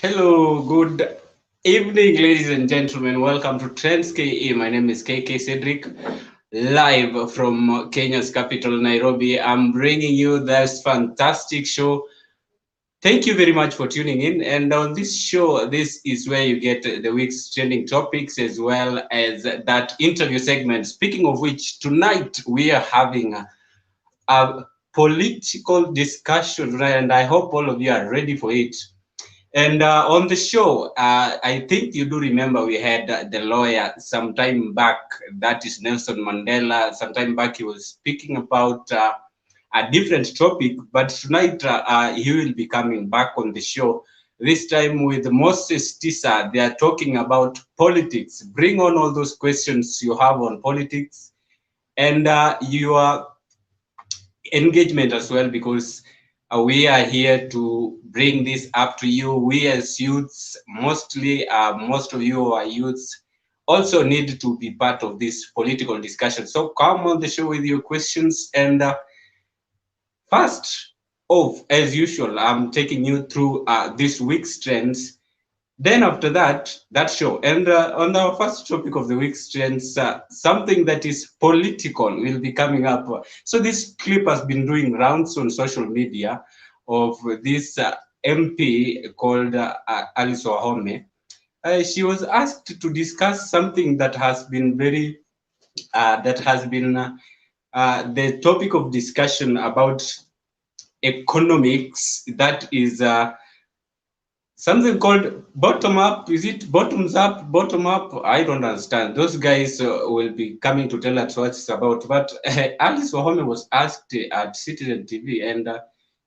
Hello, good evening, ladies and gentlemen. Welcome to Trends KE. My name is KK Cedric, live from Kenya's capital, Nairobi. I'm bringing you this fantastic show. Thank you very much for tuning in. And on this show, this is where you get the week's trending topics as well as that interview segment. Speaking of which, tonight we are having a political discussion, right? And I hope all of you are ready for it. And on the show, I think you do remember we had the lawyer some time back, that is Nelson Mandela. Some time back, he was speaking about a different topic, but tonight he will be coming back on the show. This time with Moses Tisa, they are talking about politics. Bring on all those questions you have on politics and your engagement as well, because we are here to bring this up to you. We as youths, mostly, most of you are youths, also need to be part of this political discussion. So come on the show with your questions. And first off, as usual, I'm taking you through this week's trends. Then after that, that show. And on our first topic of the week's trends, something that is political will be coming up. So this clip has been doing rounds on social media of this MP called Alice Wahome. She was asked to discuss something that has been the topic of discussion about economics. That is something called bottom up. Is it bottoms up, bottom up? I don't understand. Those guys will be coming to tell us what it's about. But Alice Wahome was asked at Citizen TV, and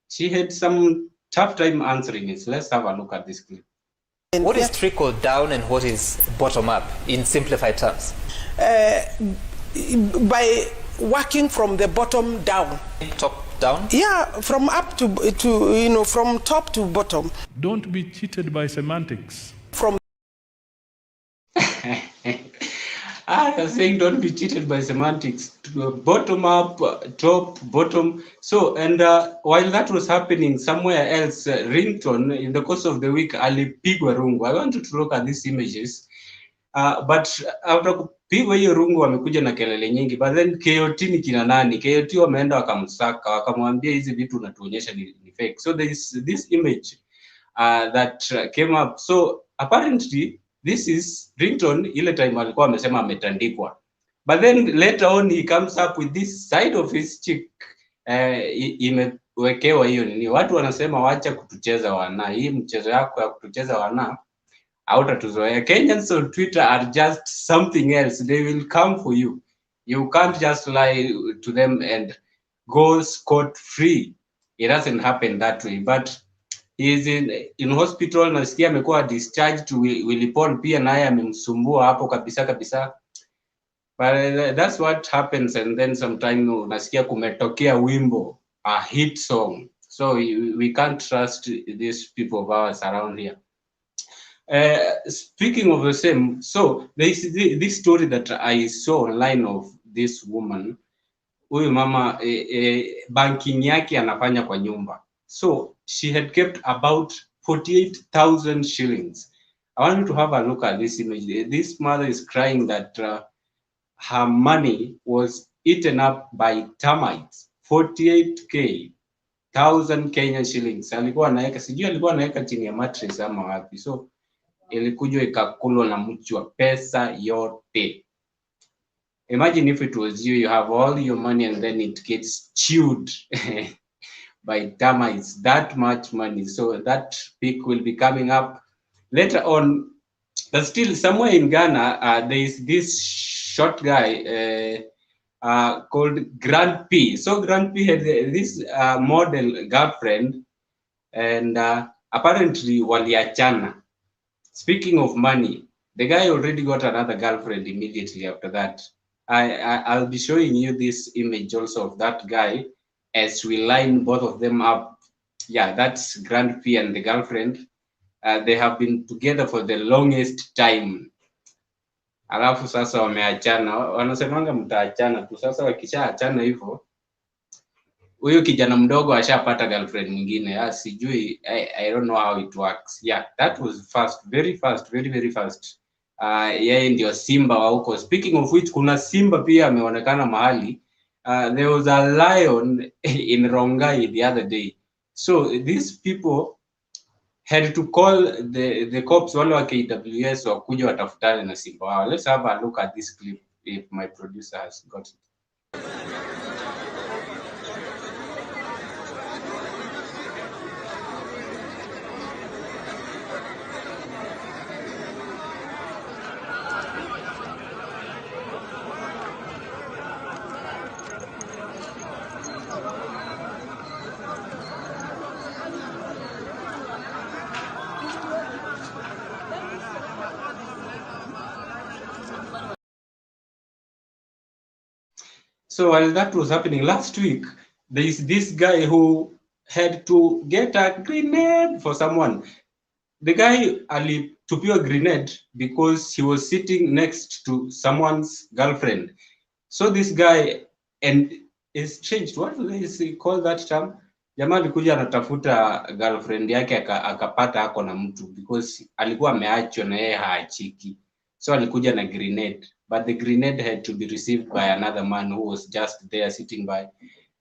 she had some tough time answering it. So let's have a look at this clip. What is trickle down and what is bottom up in simplified terms? By working from the bottom down. Top down? Yeah, from up to from top to bottom. Don't be cheated by semantics. From I was saying don't be cheated by semantics. Bottom up, top, bottom. So, and while that was happening somewhere else, Rington, in the course of the week, alipigwa rungu. I wanted to look at these images. But after kupigwa hiyo rungu wamekuja na kelele nyingi, but then KOT ni kina nani? KOT wameenda wakamsaka, wakamwambia hizi vitu unatuonyesha ni fake. So there is this image that came up. So apparently this is Rington, ile time alikuwa amesema ametandikwa. But then later on he comes up with this side of his cheek. Imewekewa hiyo nini. Watu wanasema wacha kutucheza wana. Hii mchezo yako ya kutucheza wana hautatuzoea. Kenyans on Twitter are just something else. They will come for you. You can't just lie to them and go scot free. It doesn't happen that way. But he is in hospital. Nasikia amekuwa discharged to Wilipon, pia naye amemsumbua hapo kabisa. But that's what happens. And then sometime unasikia kumetokea wimbo, a hit song. So we can't trust these people of ours around here. Speaking of the same, so there is this story that I saw online of this woman. Huyu mama banking yake anafanya kwa nyumba. So she had kept about 48,000 shillings. I want you to have a look at this image. This mother is crying that her money was eaten up by termites. 48,000 Kenyan shillings. Alikuwa anaweka, sijui alikuwa anaweka chini ya mattress ama wapi. So ilikuja ikakulwa na mchwa, pesa yote. Imagine if it was you, you have all your money and then it gets chewed by termites, that much money. So that peak will be coming up later on. But still somewhere in Ghana, there is this short guy called Grand P. So Grand P had this model girlfriend, and apparently waliachana. Speaking of money, the guy already got another girlfriend immediately after that. I'll be showing you this image also of that guy as we line both of them up. Yeah, that's Grand P and the girlfriend. They have been together for the longest time. Alafu sasa wameachana. Wanasemanga mtaachana tu. Sasa wakishaachana hivyo, huyo kijana mdogo ashapata girlfriend mwingine. Sijui, I don't know how it works. Yeah, that was fast, very fast, very very fast. Yeye ndio simba wa huko. Speaking of which, kuna simba pia ameonekana mahali. There was a lion in Rongai the other day. So these people had to call the cops, wale wa KWS, wakuja watafutane na simba wao. Let's have a look at this clip if my producer has got it. So while that was happening last week, there is this guy who had to get a grenade for someone. The guy alitupiwa grenade because he was sitting next to someone's girlfriend. So this guy, and is changed. What is he call that term? Jamaa alikuja anatafuta girlfriend yake akapata ako na mtu because alikuwa ameachwa na yeye haachiki. So alikuja na grenade, but the grenade had to be received by another man who was just there sitting by,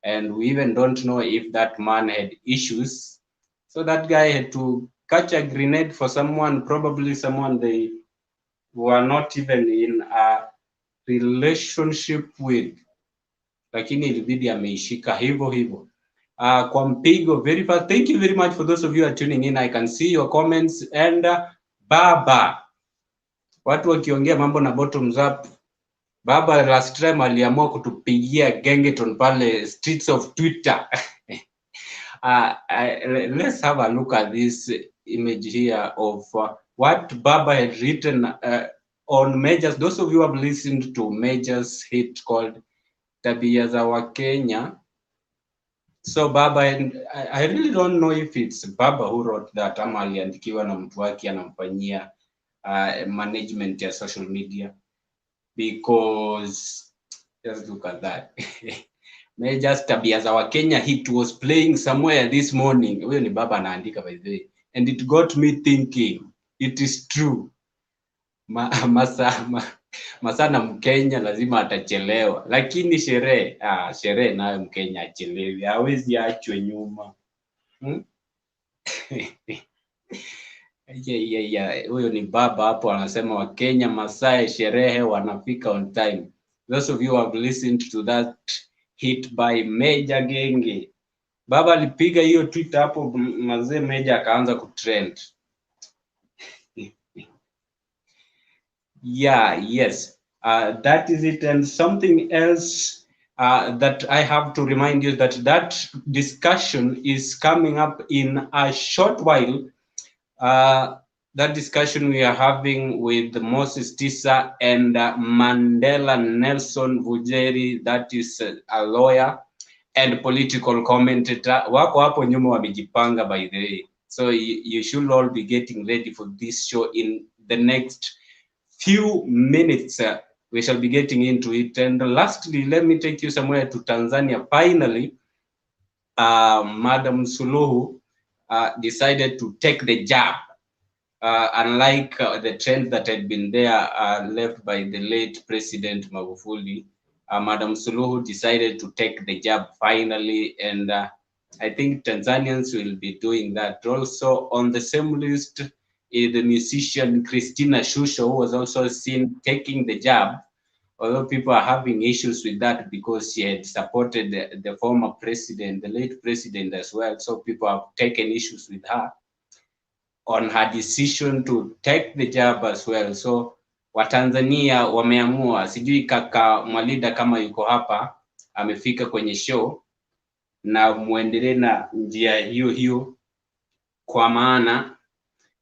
and we even don't know if that man had issues. So that guy had to catch a grenade for someone, probably someone they were not even in a relationship with, lakini ilibidi ameishika hivyo hivyo. Kwa mpigo very fast. Thank you very much for those of you are tuning in. I can see your comments. And Baba, watu wakiongea mambo na bottoms up. Baba last time aliamua kutupigia gengeton pale streets of Twitter. Let's have a look at this image here of what Baba had written on Majors. Those of you who have listened to Majors' hit called Tabia za Wakenya. So Baba, and I really don't know if it's Baba who wrote that ama aliandikiwa na mtu wake anamfanyia management ya social media, because just look at that. Majors Tabia za Wakenya hit was playing somewhere this morning. Huyo ni Baba anaandika, by the way, and it got me thinking, it is true. Masana Mkenya lazima atachelewa, lakini sherehe nayo Mkenya achelewi, hawezi achwe nyuma. Huyo ni Baba hapo anasema Wakenya masaa sherehe wanafika on time. Those of you who have listened to that hit by Major Genge, Baba alipiga hiyo tweet hapo, mazee Major akaanza kutrend. Yes, that is it. And something else that I have to remind you that discussion is coming up in a short while. That discussion we are having with Moses Tisa and Mandela Nelson Vujeri, that is a lawyer and political commentator. Wako hapo nyuma wamejipanga, by the way. So you should all be getting ready for this show in the next few minutes. We shall be getting into it. And lastly, let me take you somewhere to Tanzania. Finally, Madam Suluhu decided to take the jab. Unlike the trend that had been there left by the late President Magufuli, Madam Suluhu decided to take the jab finally, and I think Tanzanians will be doing that. Also on the same list is the musician Christina Shusho, who was also seen taking the jab, although people are having issues with that because she had supported the former president, the late president as well. So people have taken issues with her on her decision to take the jab as well. So Watanzania wameamua, sijui kaka Mwalida kama yuko hapa amefika kwenye show, na muendelee na njia hiyo hiyo kwa maana.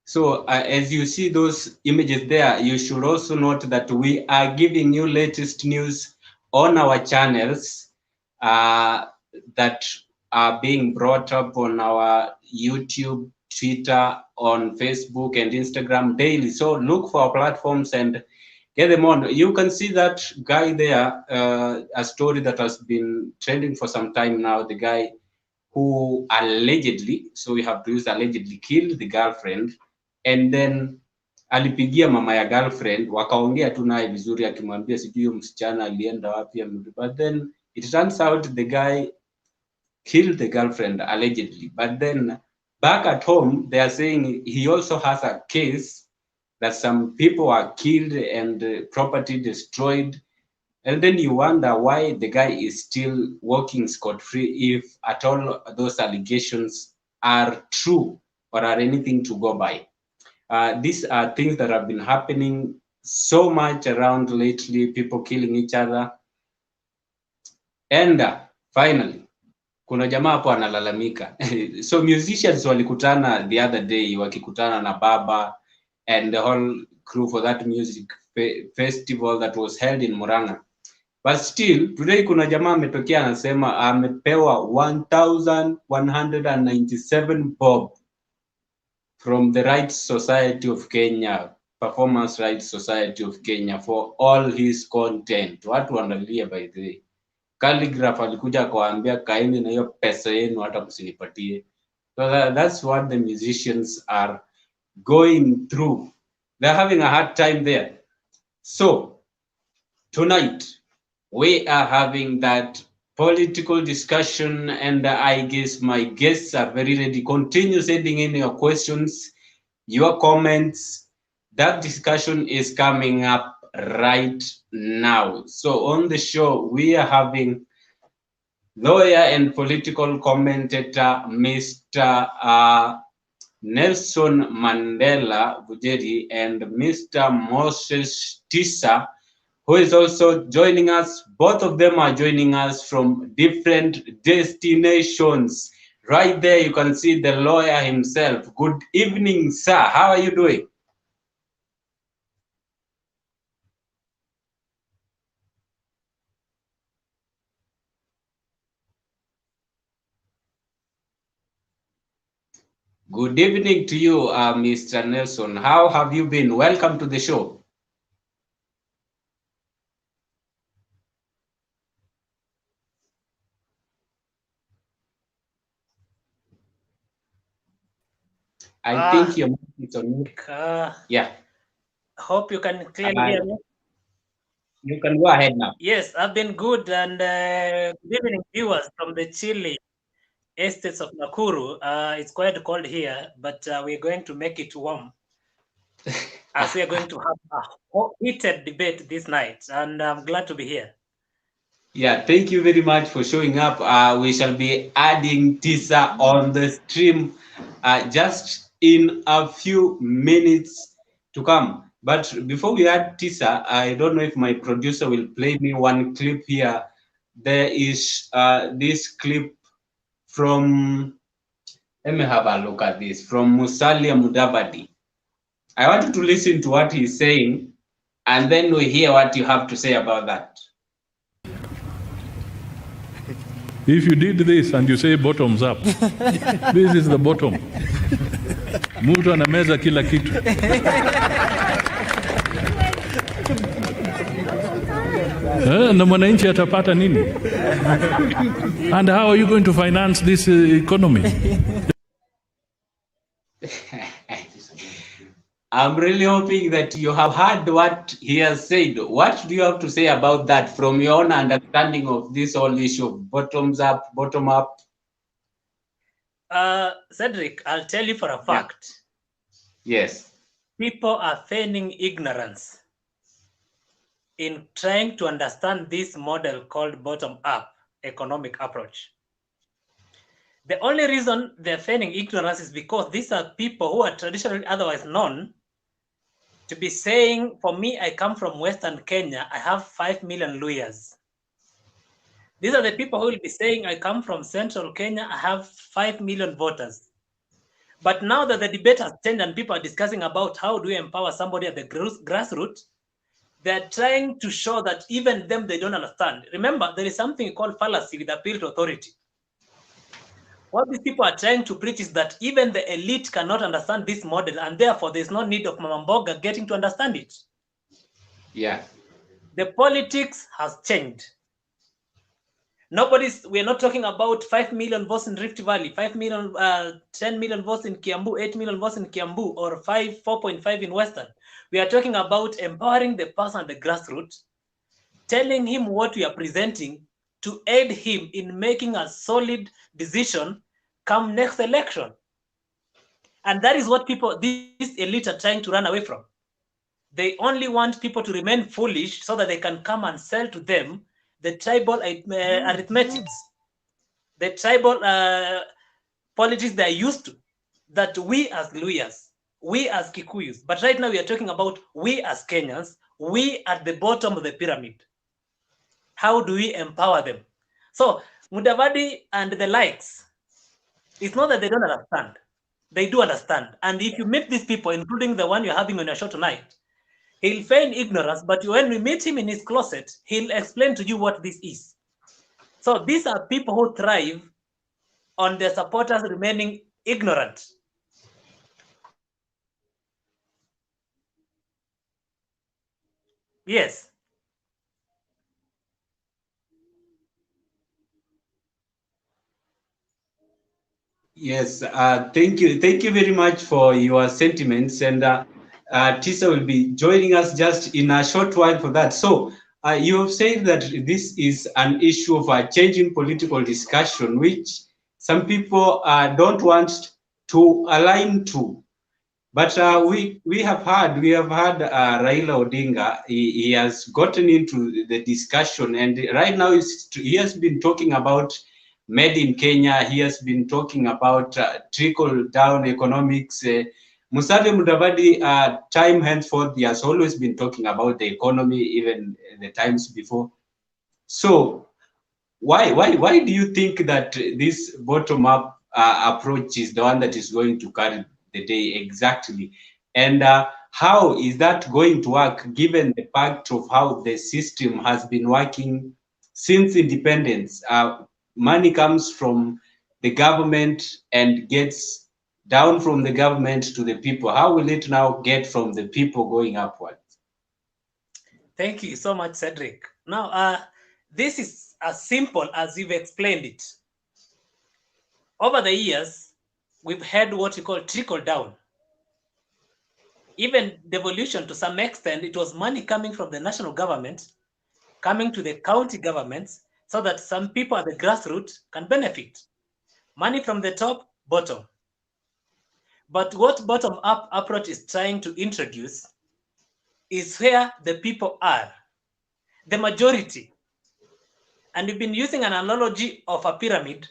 So as you see those images there, you should also note that we are giving you latest news on our channels that are being brought up on our YouTube, Twitter, on Facebook and Instagram daily. So look for our platforms and get them on. You can see that guy there, a story that has been trending for some time now. The guy who allegedly, so we have to use allegedly, killed the girlfriend, and then alipigia mama ya girlfriend, wakaongea tu naye vizuri, akimwambia sijui huyo msichana alienda wapi, but then it turns out the guy killed the girlfriend allegedly. But then back at home, they are saying he also has a case that some people are killed and property destroyed. And then you wonder why the guy is still walking scot-free if at all those allegations are true or are anything to go by. These are things that have been happening so much around lately, people killing each other. And finally, kuna jamaa hapo analalamika. So musicians walikutana the other day, wakikutana na Baba and the whole crew for that music festival that was held in Murang'a. But still, today kuna jamaa ametokea anasema amepewa 1,197 bob from the Rights Society of Kenya, Performance Rights Society of Kenya for all his content. Watu wanalia by the way. Calligraph alikuja akawaambia kaeni na hiyo pesa yenu hata msinipatie. So that's what the musicians are going through. They're having a hard time there. So tonight we are having that political discussion, and I guess my guests are very ready. Continue sending in your questions, your comments. That discussion is coming up right now. So on the show, we are having lawyer and political commentator, Mr. Nelson Mandela Bujeri and Mr. Moses Tisa, who is also joining us. Both of them are joining us from different destinations. Right there, you can see the lawyer himself. Good evening, sir. How are you doing? Good evening to you, Mr. Nelson. How have you been? Welcome to the show. I think your mic is on mute. Yeah. Hope you can clearly hear me. You can go ahead now. Yes, I've been good, and good evening, viewers from the chilly estates of Nakuru. It's quite cold here, but we're going to make it warm as we are going to have a heated debate this night, and I'm glad to be here. Yeah, thank you very much for showing up. We shall be adding Tisa on the stream just in a few minutes to come. But before we add Tisa, I don't know if my producer will play me one clip here. There is this clip from, let me have a look at this, from Musalia Mudavadi. I want you to listen to what he's saying, and then we hear what you have to say about that. If you did this and you say bottoms up, this is the bottom. Mtu anameza kila kitu. Na mwananchi atapata nini? And how are you going to finance this economy? I'm really hoping that you have heard what he has said. What do you have to say about that from your own understanding of this whole issue of bottoms up, bottom up? Cedric, I'll tell you for a fact. Yes. People are feigning ignorance in trying to understand this model called bottom-up economic approach. The only reason they're feigning ignorance is because these are people who are traditionally otherwise known to be saying, for me, I come from Western Kenya, I have 5 million lawyers. These are the people who will be saying, I come from Central Kenya, I have 5 million voters. But now that the debate has changed and people are discussing about how do we empower somebody at the grassroots, they're trying to show that even them, they don't understand. Remember, there is something called fallacy with appeal to authority. What these people are trying to preach is that even the elite cannot understand this model, and therefore there's no need of Mama Mboga getting to understand it. Yeah. The politics has changed. We're not talking about 5 million votes in Rift Valley, 5 million, 10 million votes in Kiambu, 8 million votes in Kiambu, or 4.5 in Western. We are talking about empowering the person at the grassroots, telling him what we are presenting to aid him in making a solid decision come next election. And that is what this elite are trying to run away from. They only want people to remain foolish so that they can come and sell to them the tribal arithmetics, the tribal politics they're used to, that we as Luyas, we as Kikuyus, but right now we are talking about we as Kenyans, we at the bottom of the pyramid. How do we empower them? So Mudavadi and the likes, it's not that they don't understand. They do understand. And if you meet these people, including the one you're having on your show tonight, he'll feign ignorance, but when we meet him in his closet, he'll explain to you what this is. So these are people who thrive on their supporters remaining ignorant. Yes. Yes, thank you. Thank you very much for your sentiments. And Tisa will be joining us just in a short while for that. So, you have said that this is an issue of a changing political discussion, which some people don't want to align to. But we have had Raila Odinga. He has gotten into the discussion, and right now he has been talking about made in Kenya. He has been talking about trickle down economics. Musalia Mudavadi, time henceforth, he has always been talking about the economy, even the times before. So why do you think that this bottom up approach is the one that is going to carry the day exactly, and how is that going to work given the fact of how the system has been working since independence? Money comes from the government and gets down from the government to the people. How will it now get from the people going upwards? Thank you so much, Cedric. Now, this is as simple as you've explained it. Over the years, we've had what we call trickle down. Even devolution, to some extent, it was money coming from the national government, coming to the county governments, so that some people at the grassroots can benefit. Money from the top, bottom. But what bottom-up approach is trying to introduce is where the people are, the majority. And we've been using an analogy of a pyramid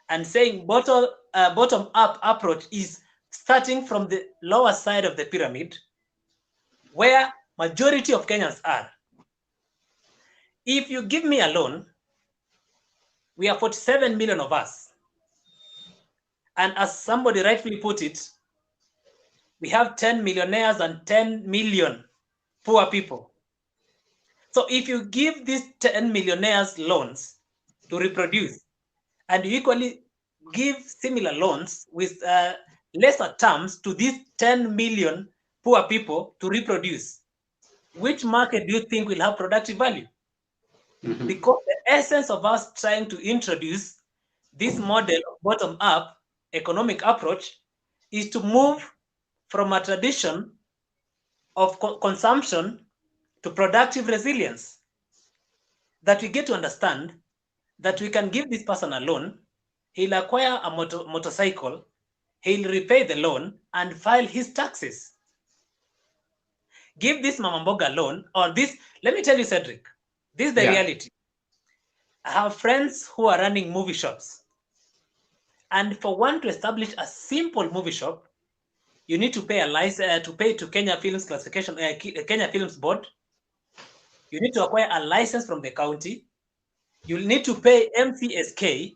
and saying bottom-up approach is starting from the lower side of the pyramid, where majority of Kenyans are. If you give me a loan, we are 47 million of us. And as somebody rightfully put it, we have 10 millionaires and 10 million poor people. So if you give these 10 millionaires loans to reproduce, and you equally give similar loans with lesser terms to these 10 million poor people to reproduce, which market do you think will have productive value? Mm-hmm. Because the essence of us trying to introduce this model of bottom-up economic approach is to move from a tradition of consumption to productive resilience. That we get to understand that we can give this person a loan, he'll acquire a motorcycle, he'll repay the loan and file his taxes. Give this Mama Mboga loan, or this, let me tell you, Cedric, this is the reality. I have friends who are running movie shops. And for one to establish a simple movie shop, you need to pay a license to pay to Kenya Films Classification, Kenya Films Board. You need to acquire a license from the county. You need to pay MCSK,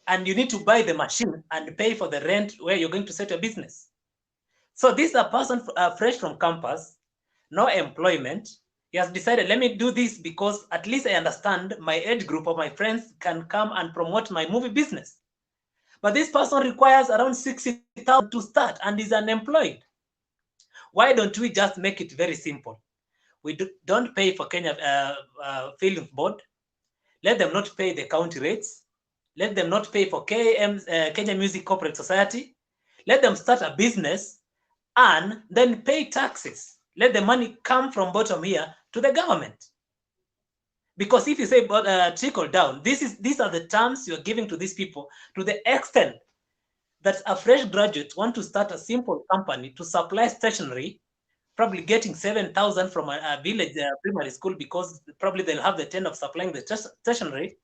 and you need to buy the machine and pay for the rent where you're going to set your business. So this is a person fresh from campus, no employment. He has decided, let me do this because at least I understand my age group or my friends can come and promote my movie business. But this person requires around 60,000 to start and is unemployed. Why don't we just make it very simple? we don't pay for Kenya Film Board. Let them not pay the county rates. Let them not pay for Kenya Music Corporate Society. Let them start a business and then pay taxes. Let the money come from bottom here to the government. Because if you say trickle down, these are the terms you're giving to these people to the extent that a fresh graduate want to start a simple company to supply stationery, probably getting 7,000 from a village primary school because probably they'll have the 10 of supplying the stationery.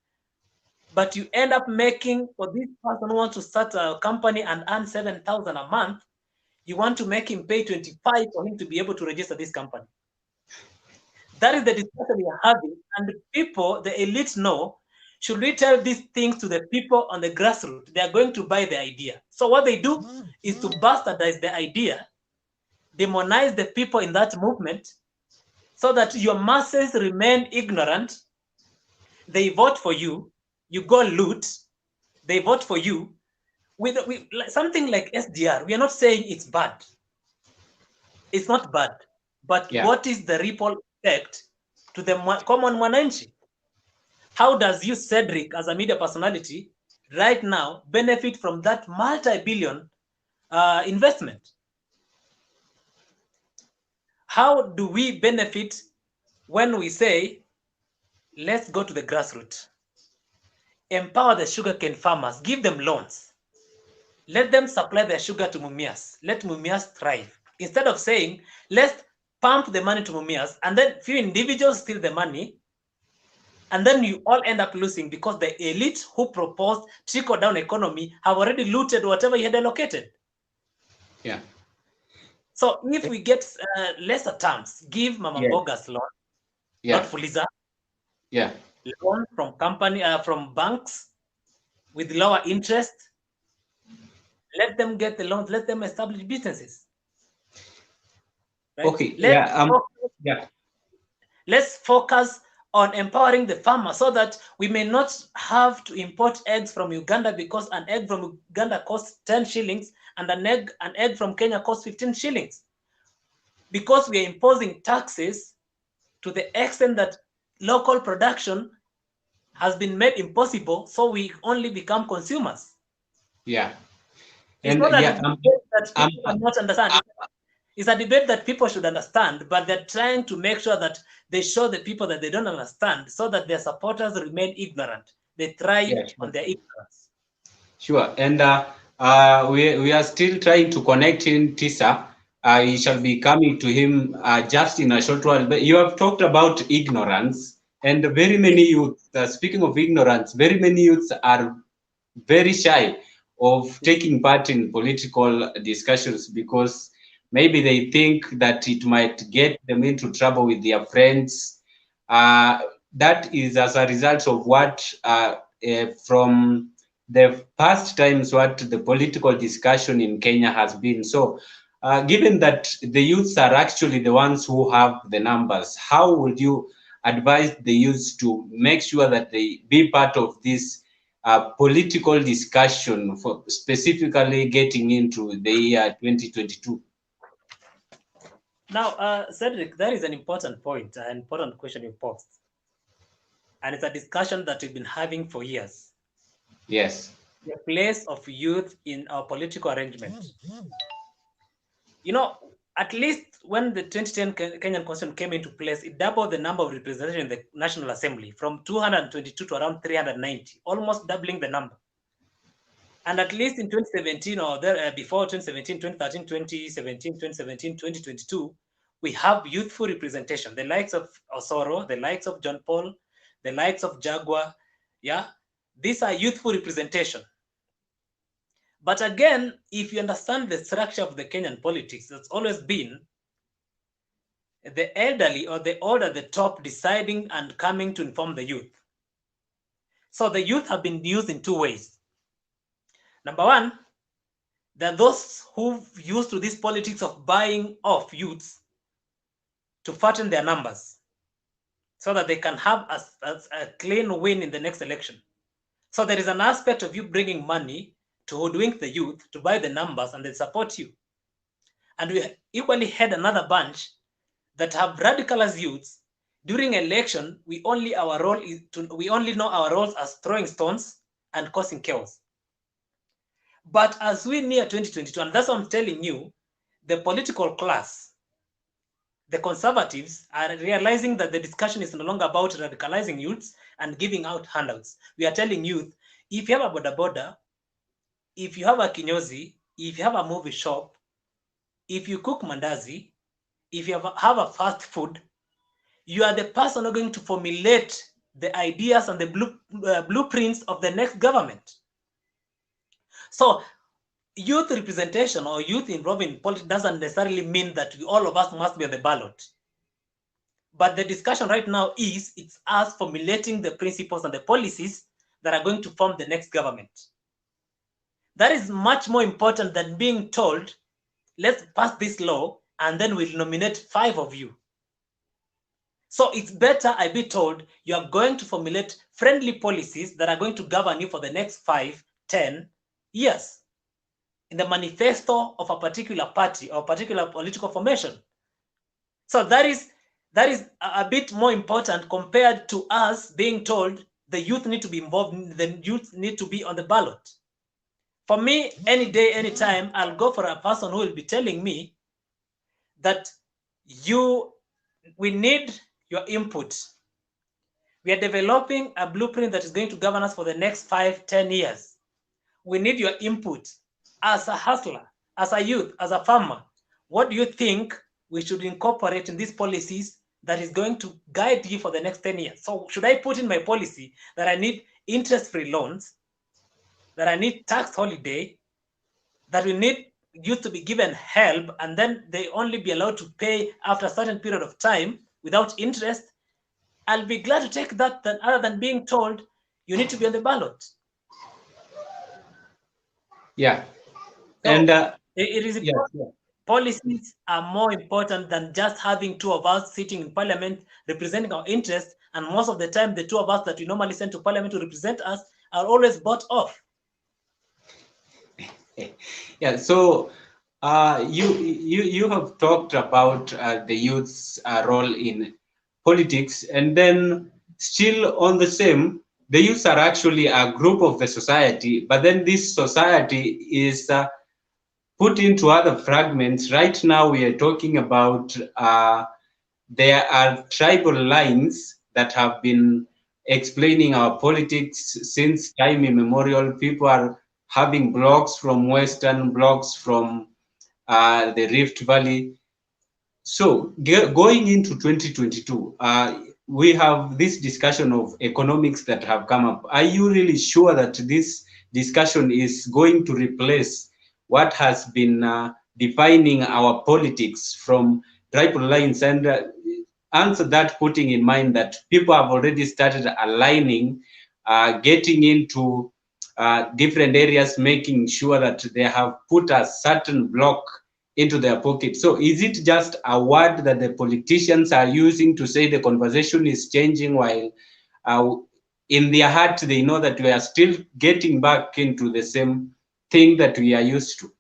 But you end up making, for this person who wants to start a company and earn 7,000 a month, you want to make him pay 25 for him to be able to register this company. That is the discussion we are having, and the people, the elite know, should we tell these things to the people on the grassroots, they are going to buy the idea. So what they do is to bastardize the idea, demonize the people in that movement, so that your masses remain ignorant. They vote for you, you go loot, they vote for you. With something like SDR, we are not saying it's bad. It's not bad. But what is the ripple effect to the common mwananchi? How does you, Cedric, as a media personality, right now benefit from that multi-billion investment? How do we benefit when we say, let's go to the grassroots, empower the sugarcane farmers, give them loans, let them supply their sugar to Mumias, let Mumias thrive, instead of saying, let's pump the money to Mumias, and then few individuals steal the money, and then you all end up losing because the elite who proposed trickle-down economy have already looted whatever you had allocated. Yeah. So if we get lesser terms, give Mama Bogas loan, not Fuliza. Yeah. Loan from from banks with lower interest. Let them get the loans. Let them establish businesses. Right? Okay. Let's focus on empowering the farmer so that we may not have to import eggs from Uganda because an egg from Uganda costs 10 shillings and an egg from Kenya costs 15 shillings. Because we are imposing taxes to the extent that local production has been made impossible, so we only become consumers. Yeah. It's not a debate that people cannot understand. It's a debate that people should understand, but they're trying to make sure that they show the people that they don't understand so that their supporters remain ignorant. They thrive on their ignorance. Sure. And we are still trying to connect in Tisa. I shall be coming to him just in a short while. But you have talked about ignorance, and very many youth, speaking of ignorance, very many youths are very shy of taking part in political discussions because maybe they think that it might get them into trouble with their friends. That is as a result of what from the past times what the political discussion in Kenya has been. So given that the youths are actually the ones who have the numbers, how would you advise the youths to make sure that they be part of this political discussion for specifically getting into the year 2022? Now, Cedric, that is an important point, an important question you posed. And it's a discussion that we've been having for years. Yes. The place of youth in our political arrangement. You know, at least when the 2010 Kenyan Constitution came into place, it doubled the number of representation in the National Assembly from 222 to around 390, almost doubling the number. And at least in 2017 or there, before 2017, 2013, 2017, 2017, 2022, we have youthful representation, the likes of Osoro, the likes of John Paul, the likes of Jaguar. Yeah, these are youthful representation. But again, if you understand the structure of the Kenyan politics, it's always been the elderly or the old at the top deciding and coming to inform the youth. So the youth have been used in two ways. Number one, there are those who used to this politics of buying off youths to fatten their numbers so that they can have a clean win in the next election. So there is an aspect of you bringing money to hoodwink the youth to buy the numbers and they support you. And we equally had another bunch that have radicalized youths, during election, we only know our roles as throwing stones and causing chaos. But as we near 2022, and that's what I'm telling you, the political class, the conservatives are realizing that the discussion is no longer about radicalizing youths and giving out handouts. We are telling youth, if you have a boda boda, if you have a kinyozi, if you have a movie shop, if you cook mandazi, if you have a fast food, you are the person who are going to formulate the ideas and the blueprints of the next government. So youth representation or youth involved in politics doesn't necessarily mean that all of us must be on the ballot. But the discussion right now is it's us formulating the principles and the policies that are going to form the next government. That is much more important than being told, let's pass this law and then we'll nominate 5 of you. So it's better I be told you are going to formulate friendly policies that are going to govern you for the next 5, 10 years in the manifesto of a particular party or particular political formation. So that is a bit more important compared to us being told the youth need to be involved, the youth need to be on the ballot. For me, any day, anytime, I'll go for a person who will be telling me that we need your input. We are developing a blueprint that is going to govern us for the next 5, 10 years. We need your input as a hustler, as a youth, as a farmer. What do you think we should incorporate in these policies that is going to guide you for the next 10 years? So should I put in my policy that I need interest-free loans, that I need tax holiday, that we need youth to be given help and then they only be allowed to pay after a certain period of time without interest? I'll be glad to take that other than being told you need to be on the ballot. Yeah. So And it is important. Policies are more important than just having 2 of us sitting in parliament representing our interests, and most of the time the 2 of us that we normally send to parliament to represent us are always bought off. Yeah, so you have talked about the youth's role in politics, and then still on the same, the youths are actually a group of the society, but then this society is put into other fragments. Right now we are talking about there are tribal lines that have been explaining our politics since time immemorial. People are having blogs from Western, blogs from the Rift Valley. So going into 2022, we have this discussion of economics that have come up. Are you really sure that this discussion is going to replace what has been defining our politics from tribal lines? And answer that, putting in mind that people have already started aligning, getting into different areas, making sure that they have put a certain block into their pocket. So is it just a word that the politicians are using to say the conversation is changing, while in their heart they know that we are still getting back into the same thing that we are used to?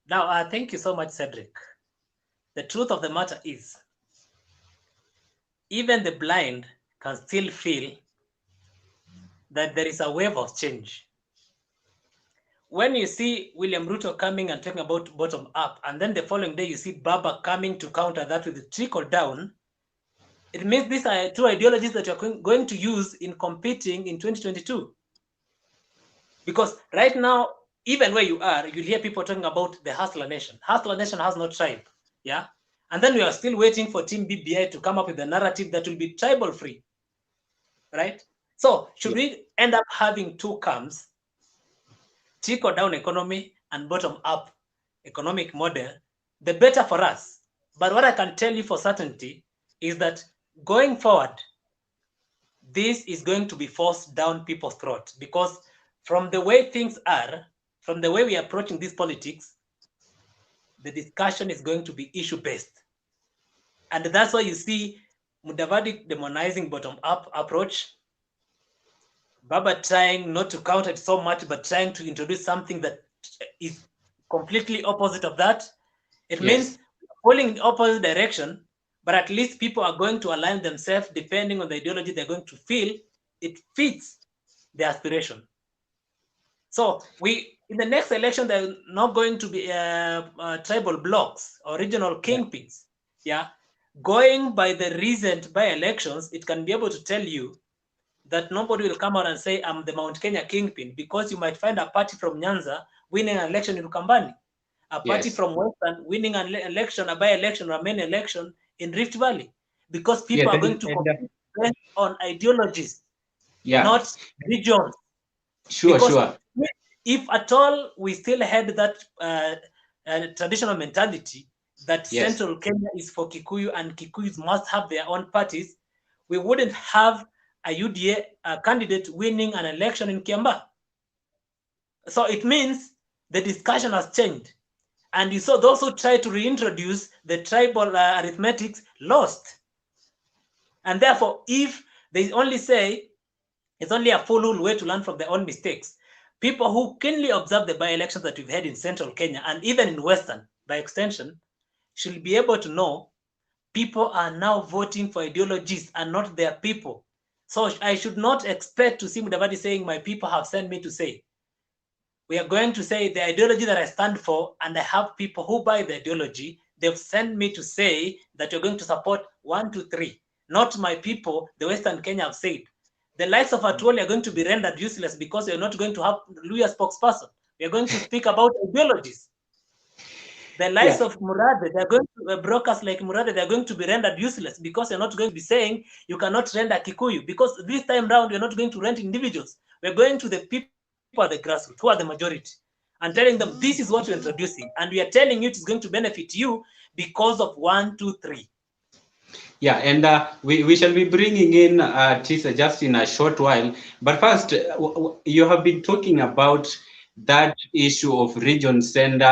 Now, thank you so much, Cedric. The truth of the matter is, even the blind can still feel that there is a wave of change. When you see William Ruto coming and talking about bottom up, and then the following day you see Baba coming to counter that with the trickle down, it means these are 2 ideologies that you're going to use in competing in 2022. Because right now, even where you are, you'll hear people talking about the Hustler Nation. Hustler Nation has no tribe, yeah? And then we are still waiting for Team BBI to come up with a narrative that will be tribal free, right? So should we end up having 2 camps, trickle down economy and bottom up economic model, the better for us. But what I can tell you for certainty is that going forward, this is going to be forced down people's throat, because from the way things are, from the way we are approaching this politics, the discussion is going to be issue-based. And that's why you see Mudavadi demonizing bottom-up approach, Baba trying not to counter it so much, but trying to introduce something that is completely opposite of that. It means falling in the opposite direction, but at least people are going to align themselves depending on the ideology they're going to feel it fits their aspiration. So in the next election, there are not going to be tribal blocks or regional kingpins. Yeah. Going by the recent by-elections, it can be able to tell you that nobody will come out and say, I'm the Mount Kenya kingpin, because you might find a party from Nyanza winning an election in Ukambani, a party from Western winning an election, a by-election or a main election in Rift Valley, because people are going to compete based on ideologies, not regions. Sure. If at all we still had that traditional mentality that Central Kenya is for Kikuyu and Kikuyus must have their own parties, we wouldn't have a UDA candidate winning an election in Kiambaa. So it means the discussion has changed. And you saw those who try to reintroduce the tribal arithmetics lost. And therefore, if they only say it's only a fool who will wait to learn from their own mistakes, people who keenly observe the by-elections that we've had in Central Kenya and even in Western, by extension, should be able to know people are now voting for ideologies and not their people. So I should not expect to see Mudavadi saying, my people have sent me to say. We are going to say the ideology that I stand for, and I have people who buy the ideology, they've sent me to say that you're going to support 1, 2, 3. Not my people, the Western Kenya have said. The likes of Atuoli are going to be rendered useless because you're not going to have Luya spokesperson. We're going to speak about ideologies. The likes of Murade, they're going to brokers like Murade, they're going to be rendered useless because you're not going to be saying you cannot render Kikuyu, because this time round you're not going to rent individuals. We're going to the people at the grassroots who are the majority and telling them this is what we're introducing, and we are telling you it is going to benefit you because of 1, 2, 3. Yeah, and we shall be bringing in Tisa just in a short while. But first, you have been talking about that issue of regions, and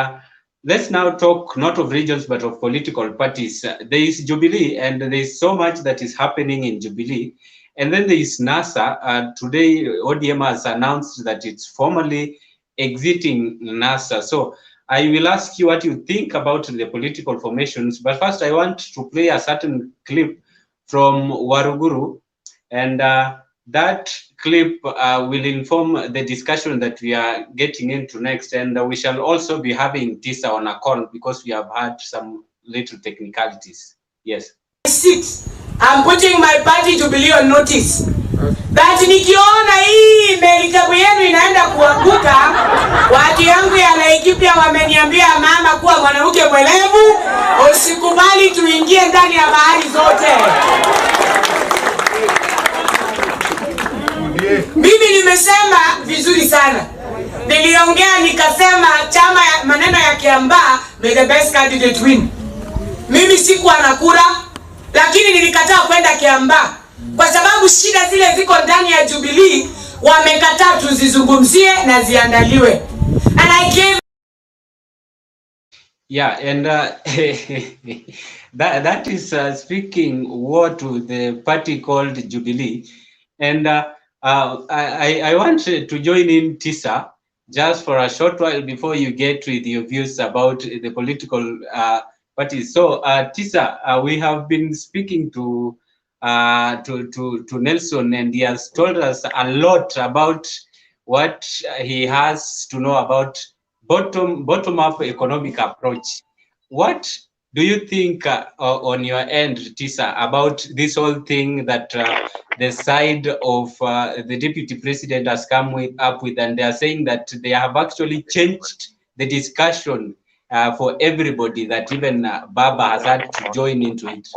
let's now talk not of regions but of political parties. There is Jubilee, and there is so much that is happening in Jubilee. And then there is NASA. Today, ODM has announced that it's formally exiting NASA. So I will ask you what you think about the political formations, but first I want to play a certain clip from Waruguru, and that clip will inform the discussion that we are getting into next, and we shall also be having Tisa on a call because we have had some little technicalities. Yes. 6, I'm putting my party Jubilee on notice. That nikiona hii melikabu yenu inaenda kuanguka, watu yangu ya Laikipia wameniambia mama kuwa mwanamke mwelevu, usikubali tuingie ndani ya bahari zote. Mimi nimesema vizuri sana. Niliongea nikasema chama ya maneno ya Kiambaa, may the best candidate win. Mimi sikuwa na kura, lakini nilikataa kwenda Kiambaa kwa sababu shida zile ziko ndani ya Jubilee, wamekataa tuzizungumzie na ziandaliwe. And I gave and that is speaking war to the party called Jubilee. And I want to join in Tisa just for a short while before you get with your views about the political parties. So Tisa, we have been speaking to Nelson, and he has told us a lot about what he has to know about bottom-up economic approach. What do you think on your end, Tisa, about this whole thing that the side of the deputy president has come up with, and they are saying that they have actually changed the discussion for everybody, that even Baba has had to join into it?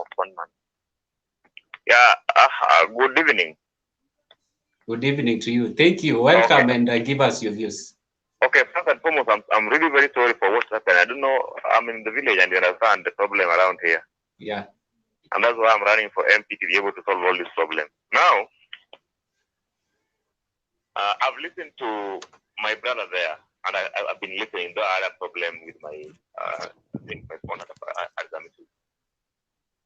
Yeah, good evening. Good evening to you. Thank you. Welcome, and give us your views. Okay, first and foremost, I'm really very sorry for what's happened. I don't know, I'm in the village and you understand the problem around here. Yeah. And that's why I'm running for MP to be able to solve all these problems. Now, I've listened to my brother there, and I've been listening to other problem with my phone at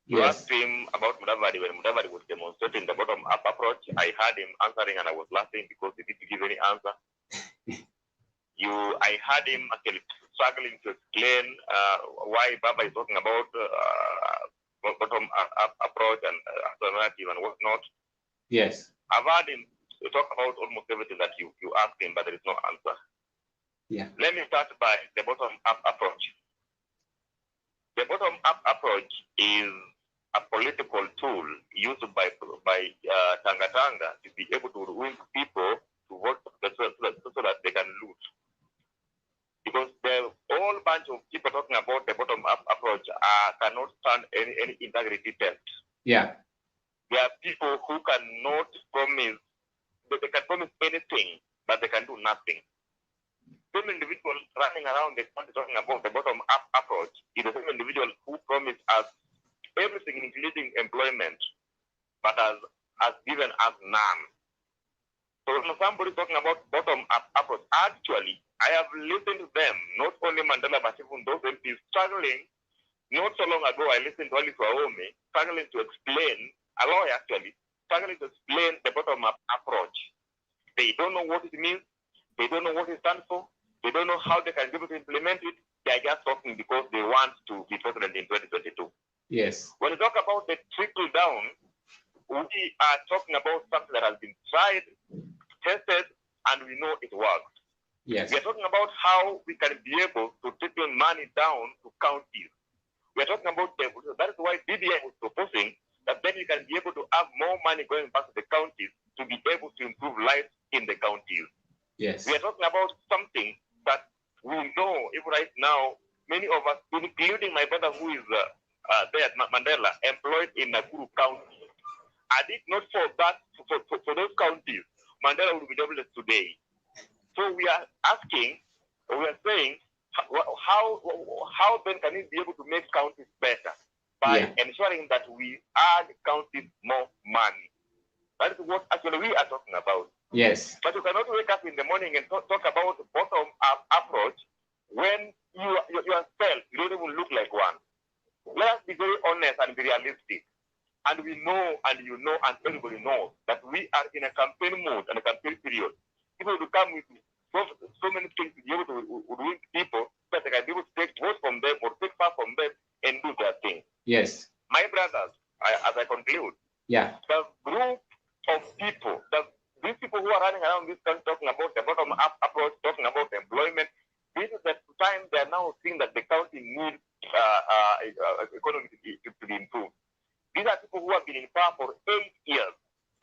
You asked him about Mudavadi when Mudavadi was demonstrating the bottom-up approach. I heard him answering and I was laughing because he didn't give any answer. I heard him actually struggling to explain why Baba is talking about bottom-up approach and alternative and whatnot. Yes. I've heard him talk about almost everything that you asked him, but there is no answer. Yeah. Let me start by the bottom-up approach. The bottom-up approach is a political tool used by Tanga Tanga to be able to win people to vote so that they can lose. Because the whole bunch of people talking about the bottom-up approach cannot stand any integrity test. Yeah. There are people who cannot promise, they can promise anything, but they can do nothing. Same individual running around the country talking about the bottom-up approach is the same individual who promised us everything, including employment, but has given us none. So when somebody talking about bottom-up approach, actually, I have listened to them, not only Mandela, but even those MPs struggling. Not so long ago, I listened to Alice Wahome struggling to explain, a lawyer actually, struggling to explain the bottom-up approach. They don't know what it means. They don't know what it stands for. They don't know how they can be able to implement it. They are just talking because they want to be president in 2022. Yes. When we talk about the trickle down, we are talking about something that has been tried, tested, and we know it works. Yes. We are talking about how we can be able to trickle money down to counties. We are talking about that is why BBI was proposing that then you can be able to have more money going back to the counties to be able to improve life in the counties. Yes. We are talking about something that we know even right now, many of us, including my brother who is there at Mandela, employed in Nakuru County. Had it not for that, for those counties, Mandela would be jobless today. So we are asking, we are saying, how then can we be able to make counties better? By ensuring that we add counties more money. That is what actually we are talking about. Yes. But you cannot wake up in the morning and talk about bottom-up approach when you yourself, you don't even look like one. Let us be very honest and be realistic. And we know, and you know, and everybody knows that we are in a campaign mode and a campaign period. People will come with so many things to be able to win people that they can be able to take votes from them or take part from them and do their thing. Yes. My brothers, as I conclude, the group of people, these people who are running around this country talking about the bottom-up approach, talking about employment, this is the time they are now seeing that the county needs economy to be improved. These are people who have been in power for 8 years,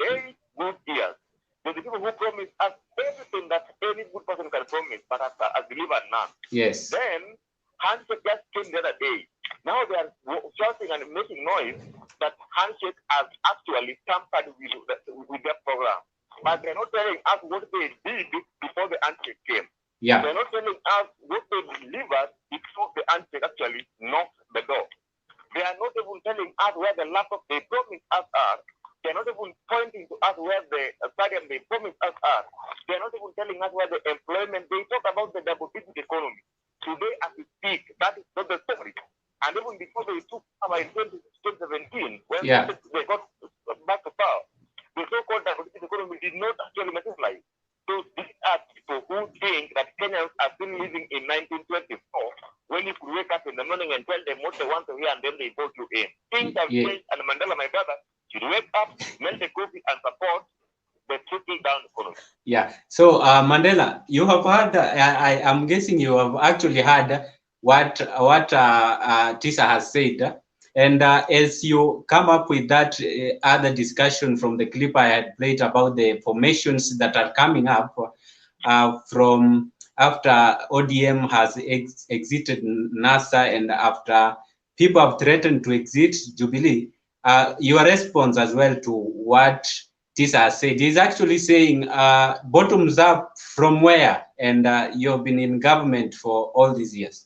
8 good years. They're the people who promise us everything that any good person can promise, but has delivered none. Yes. Then, Handshake just came the other day. Now they are shouting and making noise that Handshake has actually tampered with their program. But they're not telling us what they did before the Handshake came. Yeah. They're not telling us what they delivered before the Handshake actually knocked the door. They are not even telling us where the laptop they promised us are. They're not even pointing to us where the stadium they promised us are. They're not even telling us where the employment, they talk about the double-digit economy. Today, as we speak, that is not the story. And even before they took power in 2017, when they got back to power, the so-called double-digit economy did not actually materialize. So these are people who think that Kenyans are still living in 1924, when you could wake up in the morning and tell them what they want to hear and then they vote you in. Things have changed, and Mandela, my brother, should wake up, melt the coffee, and support the trickle-down economy. Yeah. So Mandela, you have heard. I'm guessing you have actually heard what Tisa has said, and as you come up with that other discussion from the clip I had played about the formations that are coming up from after ODM has exited NASA and after people have threatened to exit Jubilee. Your response as well to what Tisa has said is actually saying bottoms up from where, and you've been in government for all these years.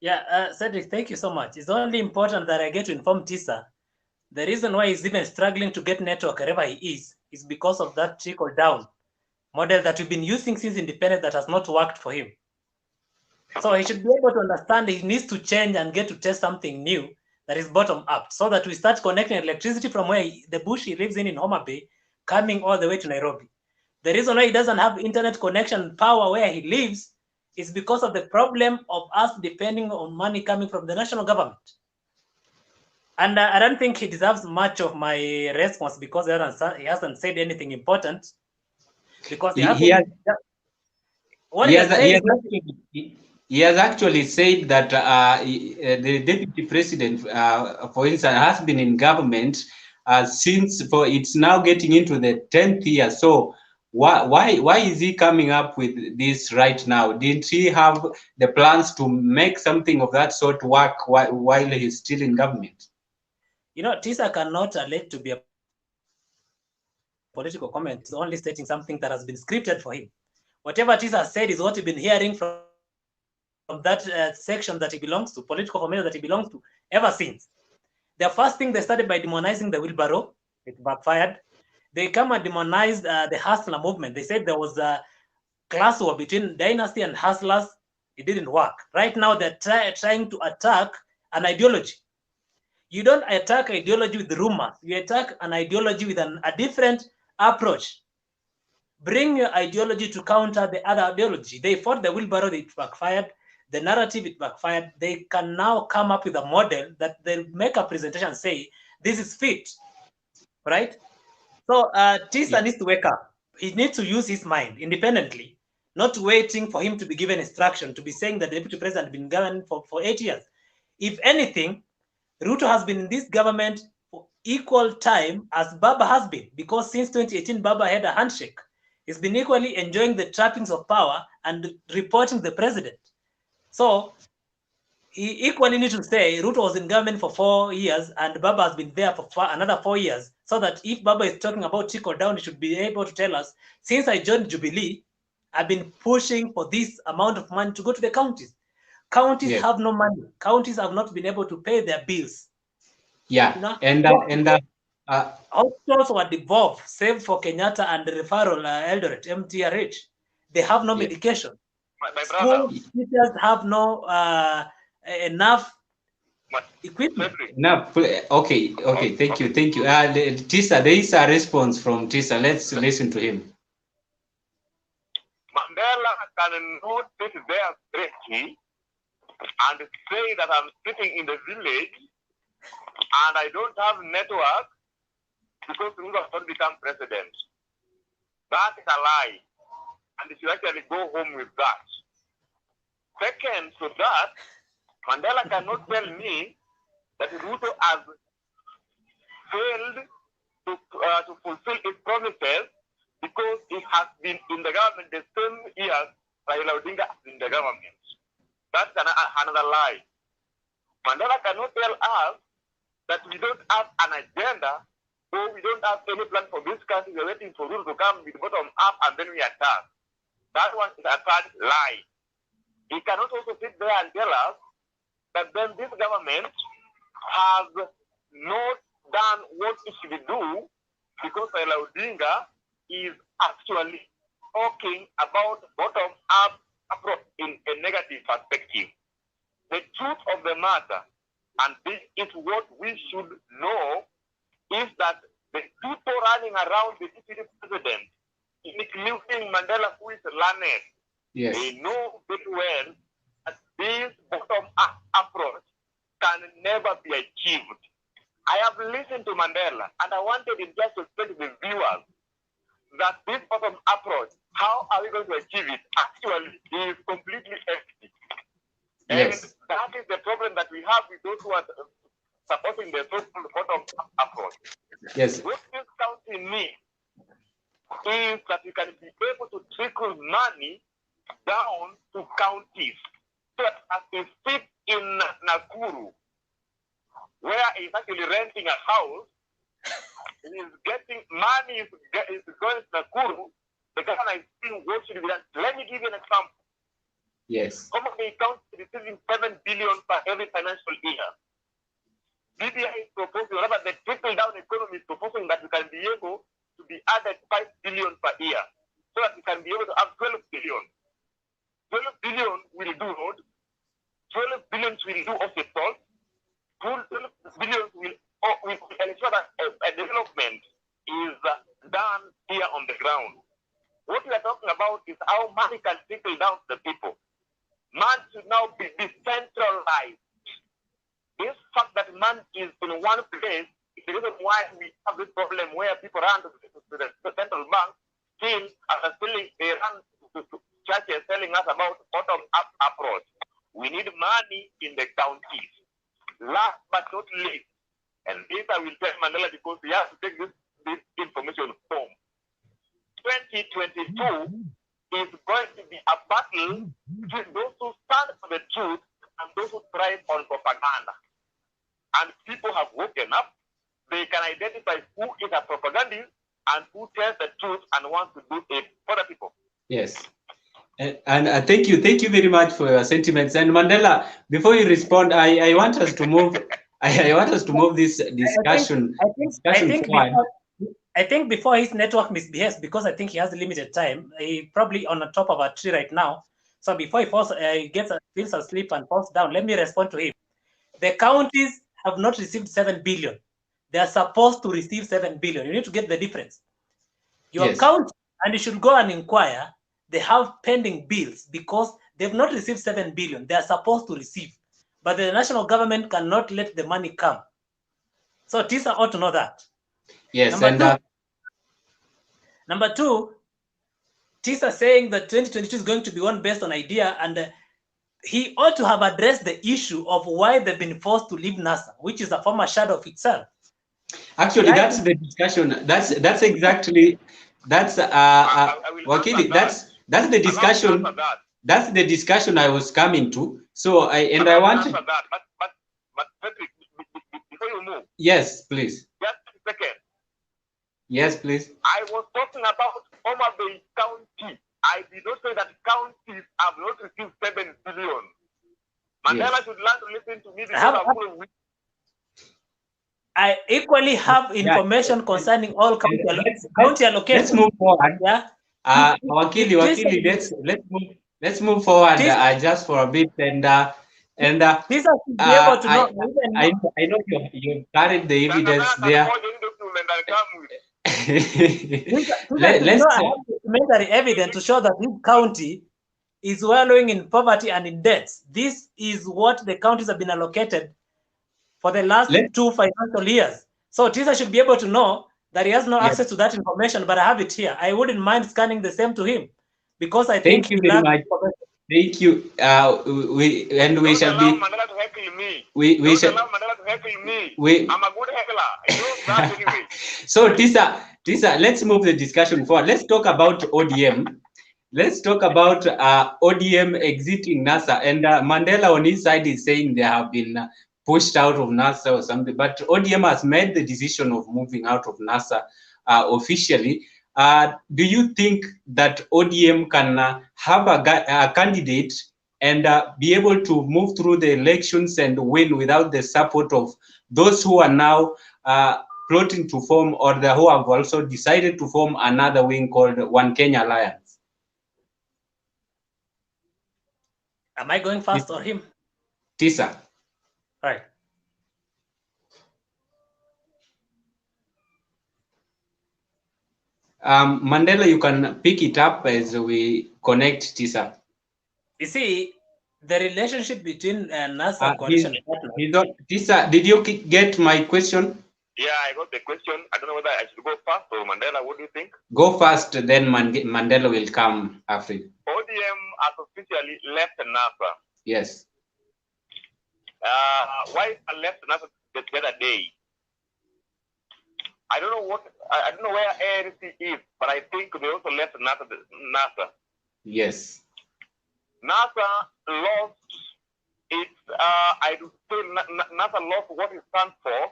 Yeah, Cedric, thank you so much. It's only important that I get to inform Tisa. The reason why he's even struggling to get network wherever he is because of that trickle down model that we've been using since independence that has not worked for him. So he should be able to understand he needs to change and get to test something new that is bottom up, so that we start connecting electricity from where the bush he lives in Homa Bay, coming all the way to Nairobi. The reason why he doesn't have internet connection power where he lives is because of the problem of us depending on money coming from the national government. And I don't think he deserves much of my response because he hasn't said anything important. Because he has actually said that the deputy president, for instance, has been in government since it's now getting into the 10th year. So why is he coming up with this right now? Didn't he have the plans to make something of that sort work while he's still in government? You know, Tisa cannot allege to be a political comment. It's only stating something that has been scripted for him. Whatever Tisa said is what you've been hearing from that section that he belongs to, political formation that he belongs to, ever since. The first thing, they started by demonizing the wheelbarrow. It backfired. They come and demonized the hustler movement. They said there was a class war between dynasty and hustlers. It didn't work. Right now, they're trying to attack an ideology. You don't attack ideology with rumors. You attack an ideology with a different approach. Bring your ideology to counter the other ideology. They fought the wheelbarrow, it backfired. The narrative, it backfired. They can now come up with a model that they'll make a presentation, say, this is fit, right? So Tisa needs to wake up. He needs to use his mind independently, not waiting for him to be given instruction, to be saying that the deputy president has been governed for 8 years. If anything, Ruto has been in this government for equal time as Baba has been, because since 2018, Baba had a handshake. He's been equally enjoying the trappings of power and reporting the president. So he equally needs to say Ruto was in government for 4 years and Baba has been there for another 4 years, so that if Baba is talking about trickle down, he should be able to tell us, since I joined Jubilee, I've been pushing for this amount of money to go to the counties. Counties have no money. Counties have not been able to pay their bills. Yeah, you know? Hospitals were devolved, save for Kenyatta and the referral Eldoret, MTRH. They have no medication. School teachers have no enough equipment. Okay, thank you. Tisa, there is a response from Tisa. Let's listen to him. Mandela cannot sit there straight and say that I'm sitting in the village and I don't have network because Ruto has not become president. That is a lie. And you should actually go home with that. Second to that, Mandela cannot tell me that Ruto has failed to fulfill its promises because he has been in the government the same years Raila Odinga has been in the government. That's another lie. Mandela cannot tell us that we don't have an agenda or we don't have any plan for this country. We're waiting for Ruto to come with bottom up and then we attack. That one is a third lie. He cannot also sit there and tell us that then this government has not done what it should do because Raila Odinga is actually talking about bottom-up approach in a negative perspective. The truth of the matter, and this is what we should know, is that the people running around the deputy president, including Mandela, who is learned, they know very well that this bottom-up approach can never be achieved. I have listened to Mandela, and I wanted him just to explain to the viewers that this bottom approach, how are we going to achieve it? Actually, is completely empty. And that is the problem that we have with those who are supporting the so-called bottom approach. What this county needs is that we can be able to trickle money down to counties. So that as we sit in Nakuru, where he's actually renting a house, he's getting money, is going to Nakuru, the government is seeing what should be done. Let me give you an example. Commonwealth County is receiving 7 billion per every financial year. BBI is proposing, rather the trickle-down economy is proposing that we can be able to be added 5 billion per year, so that we can be able to have 12 billion. 12 billion will do road, 12 billion will do hospitals, 12 billion will ensure that a development is done here on the ground. What we are talking about is how money can trickle down to the people. money is in one place, it's the reason why we have this problem where people run to the central bank, still they run to churches telling us about bottom-up approach. We need money in the counties. Last but not least, and this I will tell Mandela because he has to take this information home. 2022 is going to be a battle between those who stand for the truth and those who thrive on propaganda. And people have woken up. They can identify who is a propagandist and who tells the truth and wants to do it for the people. Yes. And thank you very much for your sentiments. And Mandela, before you respond, I want us to move. I want us to move this discussion. I think before his network misbehaves, because I think he has limited time, he probably on the top of a tree right now. So before he falls, feels asleep and falls down, let me respond to him. The counties have not received 7 billion. They are supposed to receive 7 billion. You need to get the difference. Your county, and you should go and inquire, they have pending bills because they've not received 7 billion. They are supposed to receive, but the national government cannot let the money come. So TISA ought to know that. Yes. Number two, TISA saying that 2022 is going to be one based on idea, and he ought to have addressed the issue of why they've been forced to leave NASA, which is a former shadow of itself. Actually, that's the discussion. That's Wakili. That's the discussion. That's the discussion I was coming to. So I wanted. But Patrick, before you move. Yes, please. Just a second. Yes, please. I was talking about Homa Bay County. I did not say that counties have not received 7 billion. Mandela should learn to listen to me because I equally have information concerning all county allocations. Let's move forward. Yeah. Wakili, let's move forward just for a bit and TISA should be able to know. I know you carried the evidence there. Let's have documentary evidence to show that this county is wallowing in poverty and in debts. This is what the counties have been allocated for the last 2 financial years. So TISA should be able to know that he has no access to that information, but I have it here. I wouldn't mind scanning the same to him because I think. Thank you very much. Thank you. We shall be. We shall. I'm a good heckler. I know that anyway. So TISA, let's move the discussion forward. Let's talk about ODM. Let's talk about ODM exiting NASA. And Mandela on his side is saying they have been pushed out of NASA or something. But ODM has made the decision of moving out of NASA officially. Do you think that ODM can have a candidate and be able to move through the elections and win without the support of those who are now plotting to form, or who have also decided to form another wing called One Kenya Alliance? Am I going fast or him? TISA. Right. Mandela, you can pick it up as we connect TISA. You see, the relationship between NASA coalition partners. TISA, did you get my question? Yeah, I got the question. I don't know whether I should go fast or Mandela. What do you think? Go fast, then Mandela will come after you. ODM has officially left NASA. Yes. Why I left NASA the other day? I don't know where ANC is, but I think they also left NASA. Yes. NASA lost its. I do say NASA lost what it stands for.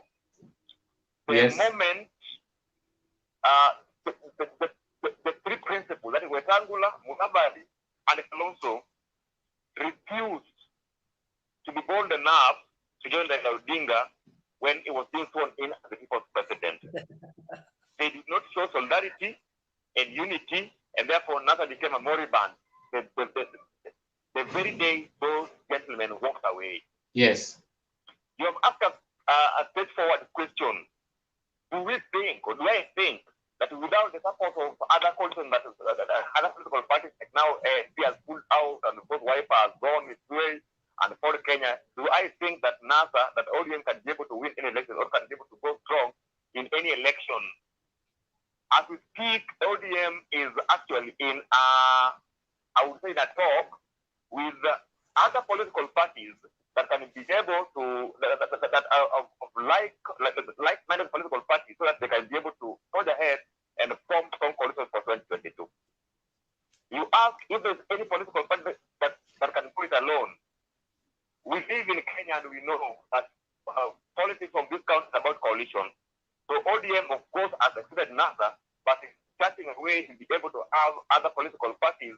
The moment, the three principles, that is Wetangula, Mudavadi, and Kalonzo, refused to be bold enough to join the Odinga when it was being sworn in as the people's president. They did not show solidarity and unity, and therefore NASA became a moribund the very day those gentlemen walked away. Yes. You have asked us a straightforward question. Do we think, or do I think, that without the support of other coalitions, other political parties like now, he has pulled out and both wiper has gone its way, and for Kenya, do I think that NASA, that ODM can be able to win any election or can be able to go strong in any election? As we speak, ODM is actually in I would say, that talk with other political parties that can be able to that are of like-minded political parties, so that they can be able to forge ahead and form some coalition for 2022. You ask if there's any political party that can do it alone. We live in Kenya and we know that politics from this country is about coalition. So ODM, of course, has accepted NASA, but it's starting a way to be able to have other political parties,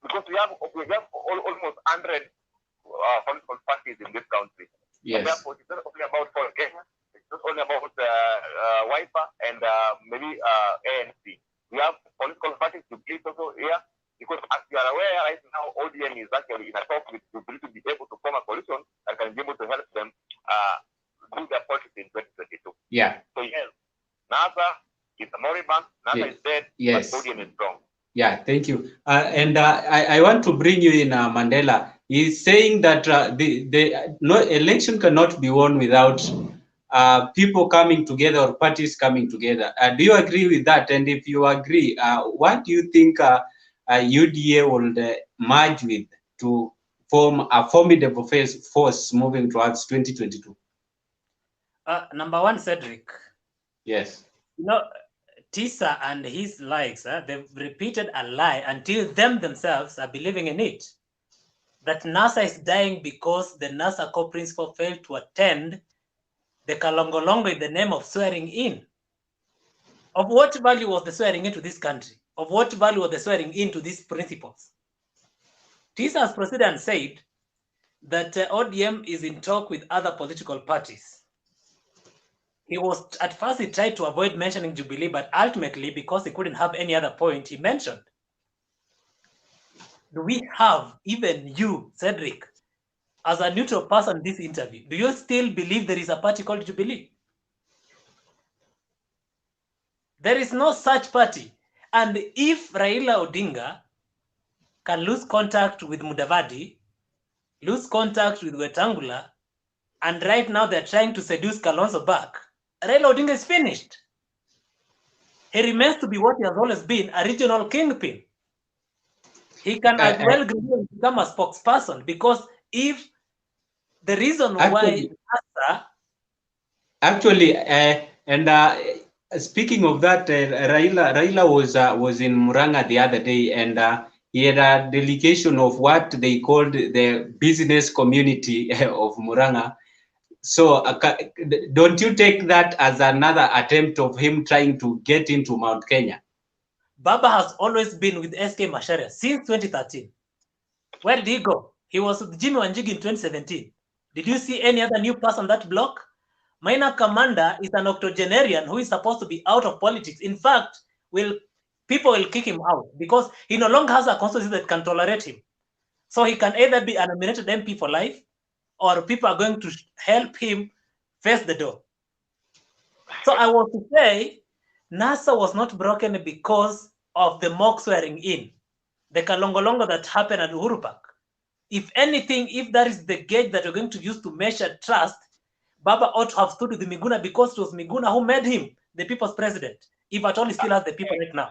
because we have almost 100 political parties in this country. Yes. And therefore, it's not only about Kenya, it's not only about WIPA and maybe ANC. We have political parties to please also here, because as you are aware right now, ODM is actually in a talk with Jubilee to be able to form a coalition that can be able to help them do their politics in 2022. Yeah. So yes, NASA is a moribund, NASA is dead, yes. but ODM is strong. Yeah, thank you. I want to bring you in, Mandela. He's saying that no election cannot be won without people coming together or parties coming together. Do you agree with that? And if you agree, what do you think UDA will merge with to form a formidable force moving towards 2022? Number one, Cedric. Yes. You know, Tisa and his likes, they've repeated a lie until them themselves are believing in it. That NASA is dying because the NASA core principal failed to attend the Kalongolongo in the name of swearing in. Of what value was the swearing into this country? Of what value was the swearing into these principles? Tisa has proceeded and said that ODM is in talk with other political parties. At first he tried to avoid mentioning Jubilee, but ultimately, because he couldn't have any other point, he mentioned. Do we have, even you, Cedric, as a neutral person in this interview, do you still believe there is a party called Jubilee? There is no such party. And if Raila Odinga can lose contact with Mudavadi, lose contact with Wetangula, and right now they're trying to seduce Kalonzo back, Raila Odinga is finished. He remains to be what he has always been, a regional kingpin. He can as well become a spokesperson, because if the reason why speaking of that, Raila was in Murang'a the other day, and he had a delegation of what they called the business community of Murang'a. So don't you take that as another attempt of him trying to get into Mount Kenya? Baba has always been with SK Macharia since 2013. Where did he go? He was with Jimmy Wanjigi in 2017. Did you see any other new person on that block? Minor Commander is an octogenarian who is supposed to be out of politics. In fact, people will kick him out because he no longer has a constituency that can tolerate him. So he can either be a nominated MP for life, or people are going to help him face the door. So I want to say, NASA was not broken because of the mock swearing in, the Kalongolongo that happened at Uhuru Park. If anything, if that is the gauge that you're going to use to measure trust, Baba ought to have stood with Miguna, because it was Miguna who made him the people's president, if at all he still has the people right now.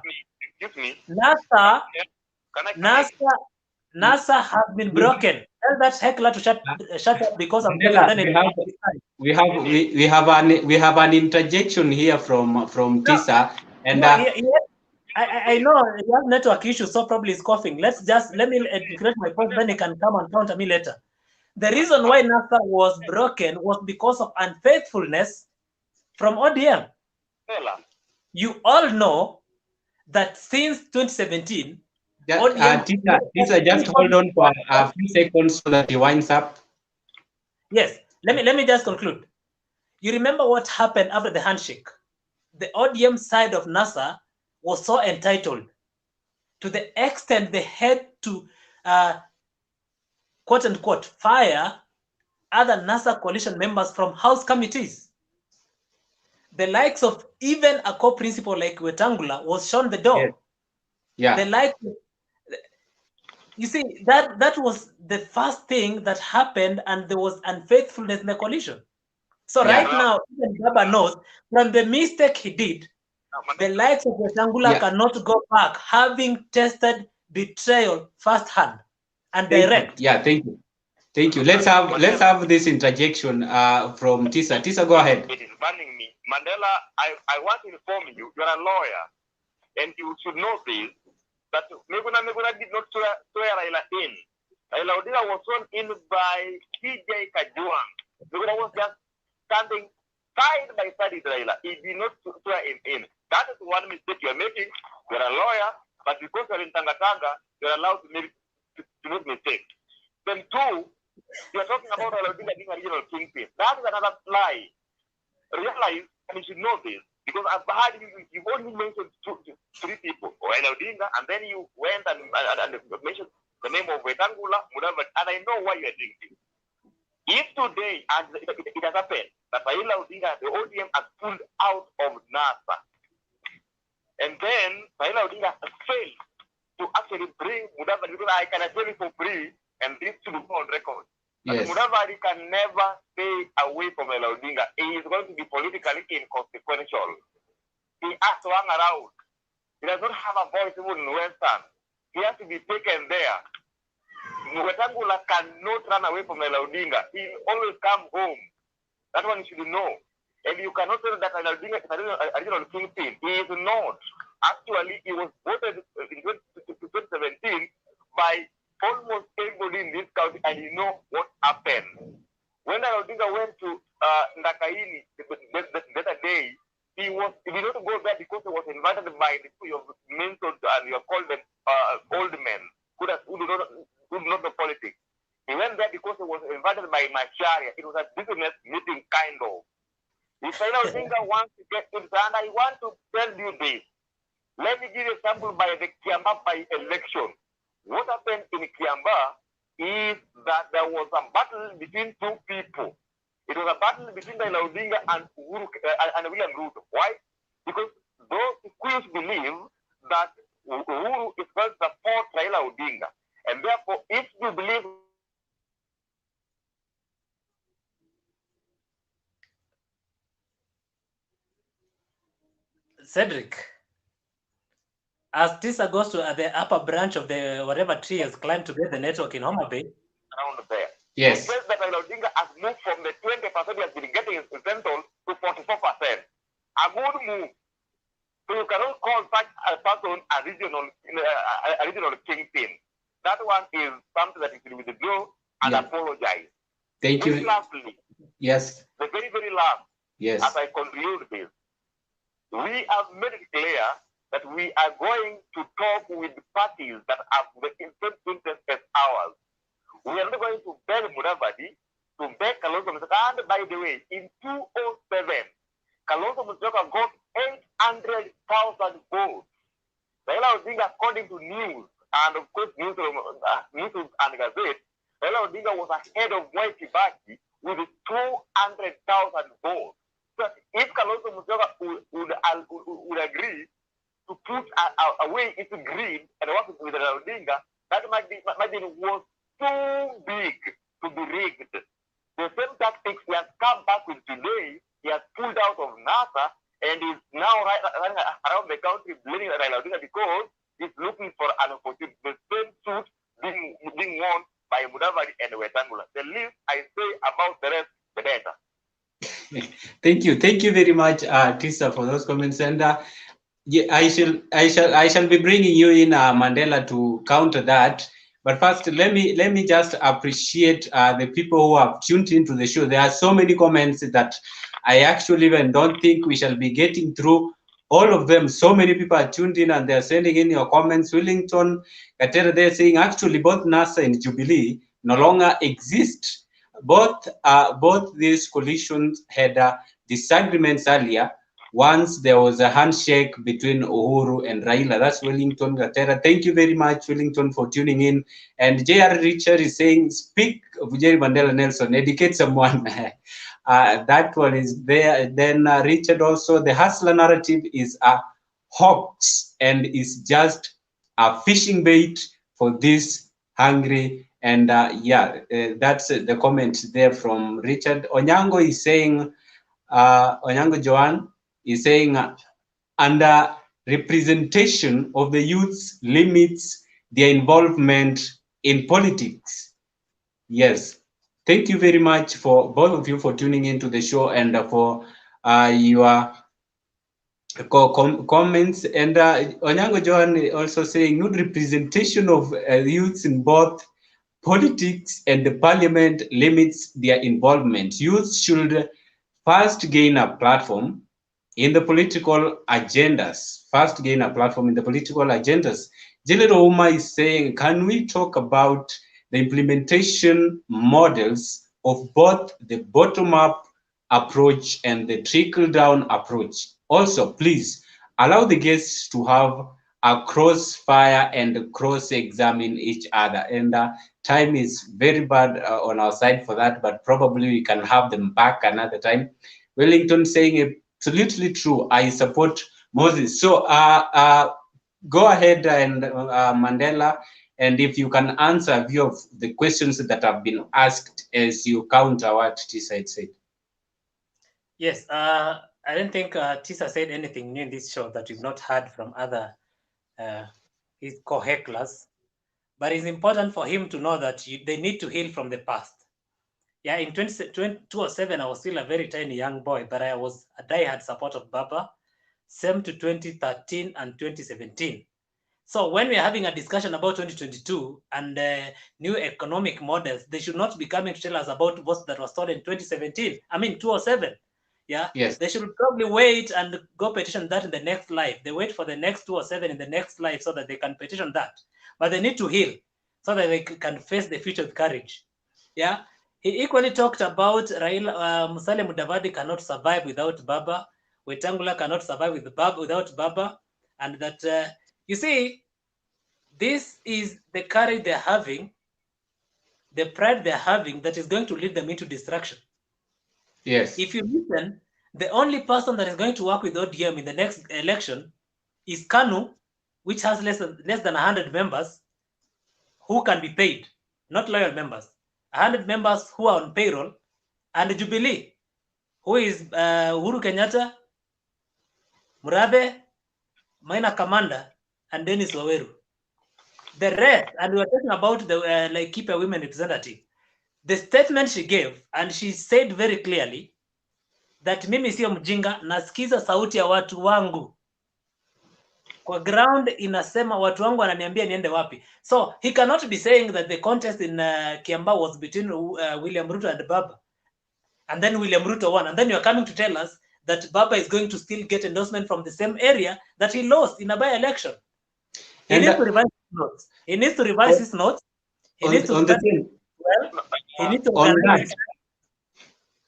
NASA has been broken. Tell that heckler to shut up, because of we have an interjection here from Tisa, and I know he has network issues, so probably he's coughing. Let me create my point, then he can come and counter me later. The reason why NASA was broken was because of unfaithfulness from ODM. You all know that since 2017, Tisa, just hold on for a few seconds so that he winds up. Yes, let me just conclude. You remember what happened after the handshake? The ODM side of NASA was so entitled to the extent they had to quote unquote fire other NASA coalition members from House committees. The likes of even a co-principal like Wetangula was shown the door. Yes. Yeah. The likes You see, that was the first thing that happened, and there was unfaithfulness in the coalition. So Yeah. right now, even Baba knows from the mistake he did, the likes of Wetangula cannot go back, having tested betrayal firsthand and direct. Yeah, thank you. Thank you. Let's have this interjection from Tisa. Tisa, go ahead. It is burning me. Mandela, I want to inform you, you are a lawyer, and you should know this, that Meguna did not swear Raila in. Raila Odinga was sworn in by TJ Kajuang. Meguna was just standing side by side with Raila. He did not swear him in. That is one mistake you are making. You are a lawyer, but because you are in Tangatanga, you are allowed to make mistakes. Then two, you are talking about Raila Odinga being a regional kingpin. That is another lie. Realize, and you should know this, because I've heard you only mentioned three people, Raila Odinga, and then you went and mentioned the name of Wetangula, Mudavadi, and I know why you are doing this. If today, and it has happened, that Raila Odinga, the ODM, has pulled out of NASA, and then Raila Odinga failed to actually bring Mudavadi, because I can tell you for free, and this should go on record. Yes. Mudavadi can never stay away from Raila Odinga. He is going to be politically inconsequential. He has to hang around. He does not have a voice even in Western. He has to be taken there. Wetangula cannot run away from Raila Odinga. He always come home. That one you should know. And you cannot say that Raila Odinga is a regional kingpin. He is not. Actually, he was voted in 2017 by almost everybody in this country, and you know what happened. When Raila Odinga went to Ndakaini the other day, he did not go there because he was invited by the people you have mentioned and you have called them old men who do not know politics. He went there because he was invited by Macharia. It was a business meeting, kind of. If Raila Odinga wants to get to the and I want to tell you this. Let me give you a sample by the Kiamba by-election. What happened in Kiamba is that there was a battle between two people. It was a battle between Raila Odinga and William Ruto. Why? Because those Kuyus believe that Uhuru is going to support Raila Odinga. And therefore, if you believe Cedric, as Tisa goes to the upper branch of the whatever tree has climbed to get the network in Homa Bay. Around there. Yes. It says that Raila Odinga has moved from the 20% he has been getting in Central to 44%. A good move. So you cannot call such a person a regional kingpin. That one is something that you should withdraw and apologize. Thank you. Very lastly, Yes. the very, very last, Yes. as I conclude this, we have made it clear that we are going to talk with parties that have the same interest as ours. We are not going to beg Mudavadi, to beg Kalonzo Musyoka. And by the way, in 2007, Kalonzo Musyoka got 800,000 votes. Raila Odinga, according to news, and of course news and Gazette, Raila Odinga was ahead of Mwai Kibaki with 200,000 votes. So if Kalonzo Musyoka would agree to put away its greed and work with Raila Odinga, that margin was too big to be rigged. The same tactics he has come back with today. He has pulled out of NASA and is now running around the country blaming Raila Odinga because he's looking for an opportunity. The same suit being worn by Mudavadi and Wetangula. The least I say about the rest, the better. Thank you very much, Tisa, for those comments. And I shall be bringing you in, Mandela, to counter that. But first, let me just appreciate the people who have tuned into the show. There are so many comments that I actually even don't think we shall be getting through all of them. So many people are tuned in and they're sending in your comments. Wellington, Katera, they're saying actually both NASA and Jubilee no longer exist. Both these coalitions had disagreements earlier. Once there was a handshake between Uhuru and Raila. That's Wellington Gatera. Thank you very much, Wellington, for tuning in. And J.R. Richard is saying, speak of Jerry Mandela Nelson, educate someone. That one is there. Then Richard also, the hustler narrative is a hoax and is just a fishing bait for these hungry. And that's the comment there from Richard. Onyango is saying, Onyango Joan is saying, under representation of the youths limits their involvement in politics. Yes. Thank you very much for both of you for tuning into the show and for your comments. And Onyango Joan also saying, good representation of youths in both politics and the parliament limits their involvement. Youth should first gain a platform in the political agendas. First gain a platform in the political agendas. General Uma is saying, can we talk about the implementation models of both the bottom-up approach and the trickle-down approach? Also, please allow the guests to have a crossfire and cross-examine each other. And time is very bad on our side for that, but probably we can have them back another time. Wellington saying absolutely true. I support Moses. So go ahead and Mandela, and if you can answer a few of the questions that have been asked as you counter what Tisa had said. Yes, I don't think Tisa said anything new in this show that we've not heard from other his co-hecklers. But it's important for him to know that they need to heal from the past. Yeah, in 2007, I was still a very tiny young boy, but I was a diehard supporter of Baba, same to 2013 and 2017. So when we're having a discussion about 2022 and new economic models, they should not be coming to tell us about what that was told in 2017. I mean, 2007. Yeah. Yes. They should probably wait and go petition that in the next life. They wait for the next 2007 in the next life so that they can petition that. But they need to heal so that they can face the future with courage. Yeah. He equally talked about Raila Musalia Mudavadi cannot survive without Baba. Wetangula cannot survive without Baba. And that, you see, this is the courage they're having, the pride they're having that is going to lead them into destruction. Yes. If you listen, the only person that is going to work with ODM in the next election is KANU, which has less than 100 members who can be paid, not loyal members. 100 members who are on payroll, and Jubilee, who is Uhuru Kenyatta, Murabe, Maina Kamanda, and Dennis Waweru. The rest, and we were talking about the Laikipia women representative. The statement she gave, and she said very clearly that mimi sio mjinga, nasikiza sauti ya watu wangu. Kwa ground inasema watu wangu wananiambia niende wapi. So he cannot be saying that the contest in Kiambaa was between William Ruto and Baba. And then William Ruto won. And then you're coming to tell us that Baba is going to still get endorsement from the same area that he lost in a by-election. He needs to revise his notes. He needs to revise his notes. He needs to he needs to organize.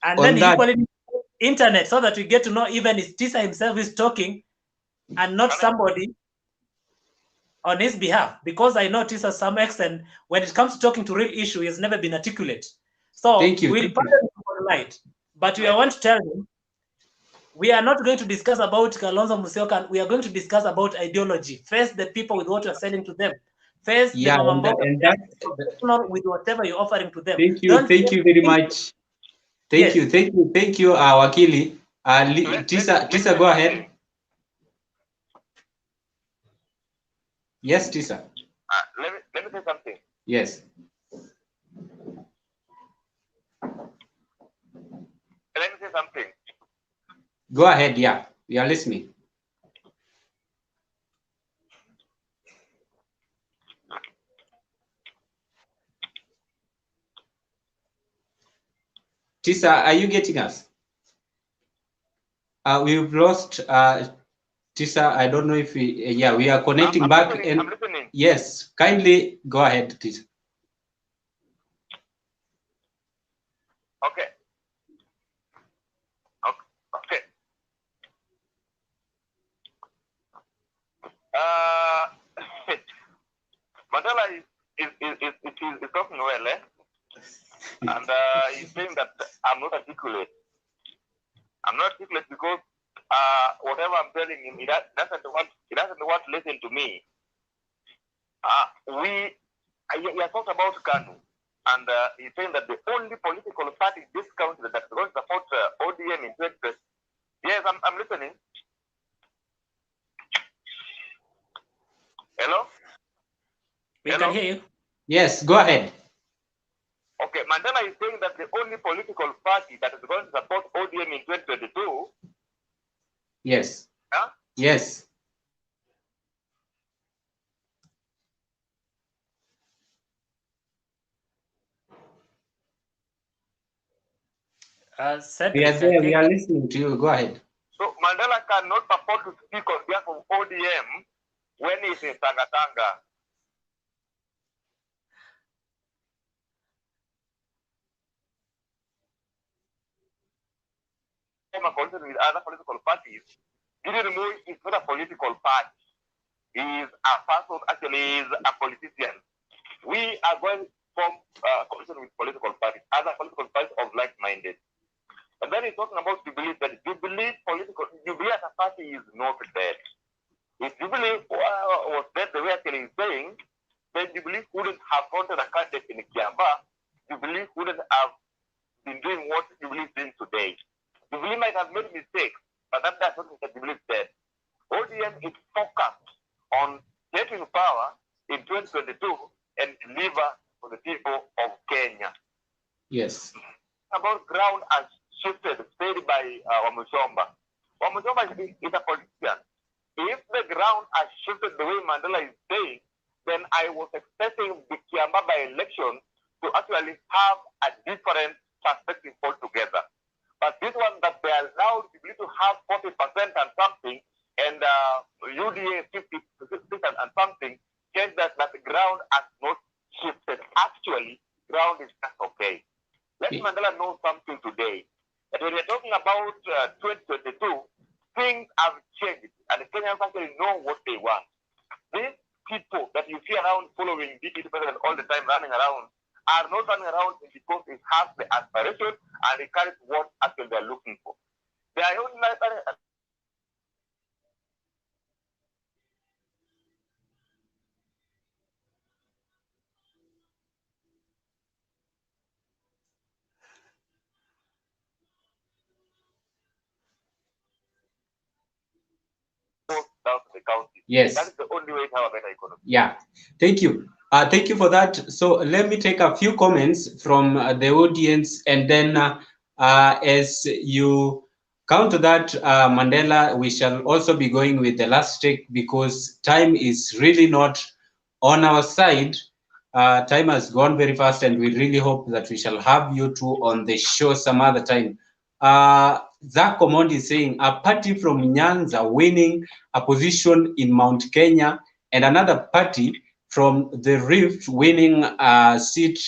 And then he equally needs internet so that we get to know even if Tisa himself is talking and not somebody on his behalf. Because I know Tisa, some extent, when it comes to talking to real issue, he has never been articulate. So we'll pardon him for tonight. But we want to tell him, we are not going to discuss about Kalonzo Musyoka. We are going to discuss about ideology. Face the people with what you're selling to them. Face the Mamamboka with whatever you're offering to them. Thank you. Thank you very much. Thank you. Thank you, Wakili. Tisa, go ahead. Yes, Tisa. Let me say something. Yes. Let me say something. Go ahead. Yeah, we are listening. Tisa, are you getting us? We've lost Tisa. I don't know if we are connecting back. I'm listening. Yes, kindly go ahead, Tisa. Okay. Mandela is talking well, eh? And he's saying that I'm not articulate. I'm not articulate because whatever I'm telling him, he doesn't want to listen to me. We he has talked about KANU, and he's saying that the only political party in this country that is going to support ODM in 2020. Yes, I'm listening. Hello? We Hello? can hear you. Yes, go ahead. Okay, Mandela is saying that the only political party that is going to support ODM in 2022. Yes. Huh? Yes. We are Cedric, I there. We think are listening to you. Go ahead. So Mandela cannot afford to speak on behalf of ODM when he's in Tangatanga. Coalition with other political parties. Gideon Moi is not a political party. He is a person, actually is a politician. We are going to form coalition with political parties, other political parties of like-minded. And then he's talking about Jubilee, that Jubilee as a party is not dead. If Jubilee was dead the way actually he's saying, then Jubilee wouldn't have wanted a candidate in Kiamba. Jubilee wouldn't have been doing what Jubilee is doing today. Jubilee might have made mistakes, but that does not mean that Jubilee is dead. ODM is focused on taking power in 2022 and deliver for the people of Kenya. Yes. About ground has shifted, said by Wamuchomba. Wamuchomba is a politician. If the ground has shifted the way Mandela is saying, then I was expecting the Kiamba by-election to actually have a different perspective altogether. But this one that they are now to have 40% and something, and UDA 50% and something, says that the ground has not shifted. Actually, ground is just okay. Let Mandela know something today. That when we're talking about 2022, things have changed, and the Kenyans actually know what they want. These people that you see around following DPP president all the time running around are not running around because it has the aspiration and it carries what actually they're looking for. They are only down to the county. Yes. That is the only way to have a better economy. Yeah. Thank you. Thank you for that. So let me take a few comments from the audience, and then as you counter that, Mandela, we shall also be going with the last take because time is really not on our side. Time has gone very fast, and we really hope that we shall have you two on the show some other time. Zach Command is saying a party from Nyanza winning a position in Mount Kenya, and another party from the Rift winning a seat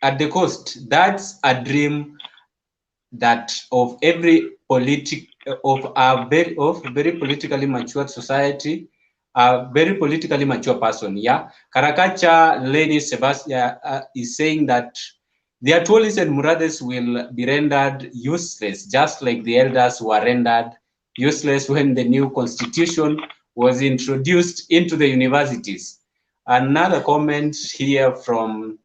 at the coast. That's a dream that of every very politically matured society, a very politically mature person. Yeah, Karakacha Lenny Sebastian is saying that the Atuolis and Murades will be rendered useless, just like the elders were rendered useless when the new constitution was introduced into the universities. Another comment here from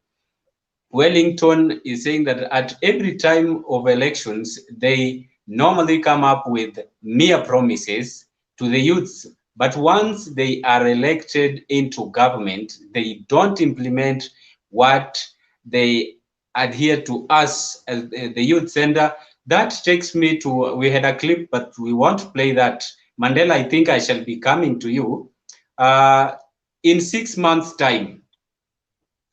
Wellington is saying that at every time of elections, they normally come up with mere promises to the youths, but once they are elected into government, they don't implement what they adhere to us as the youth center. That takes me to, we had a clip, but we won't play that. Mandela, I think I shall be coming to you. In 6 months' time,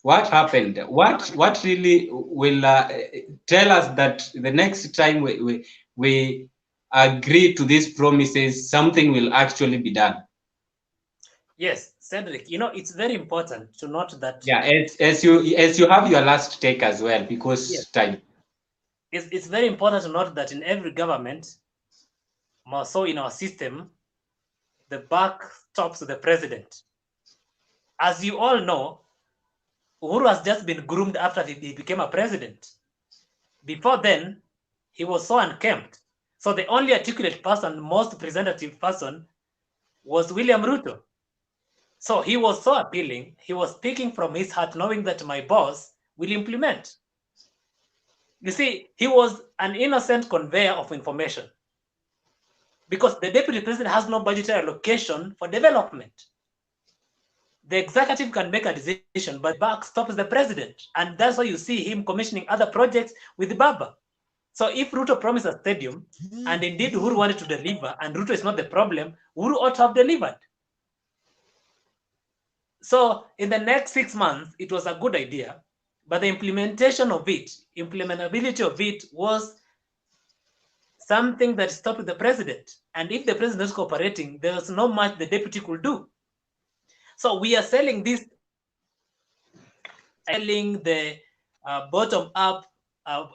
what happened? What really will tell us that the next time we agree to these promises, something will actually be done? Yes, Cedric, it's very important to note that. Yeah, as you have your last take as well, because yes, time. It's very important to note that in every government, more so in our system, the buck stops to the president. As you all know, Uhuru has just been groomed after he became a president. Before then, he was so unkempt. So the only articulate person, most representative person, was William Ruto. So he was so appealing. He was speaking from his heart, knowing that my boss will implement. You see, he was an innocent conveyor of information because the deputy president has no budgetary allocation for development. The executive can make a decision, but back stops the president. And that's why you see him commissioning other projects with Baba. So if Ruto promised a stadium, and indeed Uhuru wanted to deliver, and Ruto is not the problem, Uhuru ought to have delivered. So in the next 6 months, it was a good idea, but the implementation of it, implementability of it was something that stopped the president. And if the president is cooperating, there was not much the deputy could do. So we are selling this, selling the bottom-up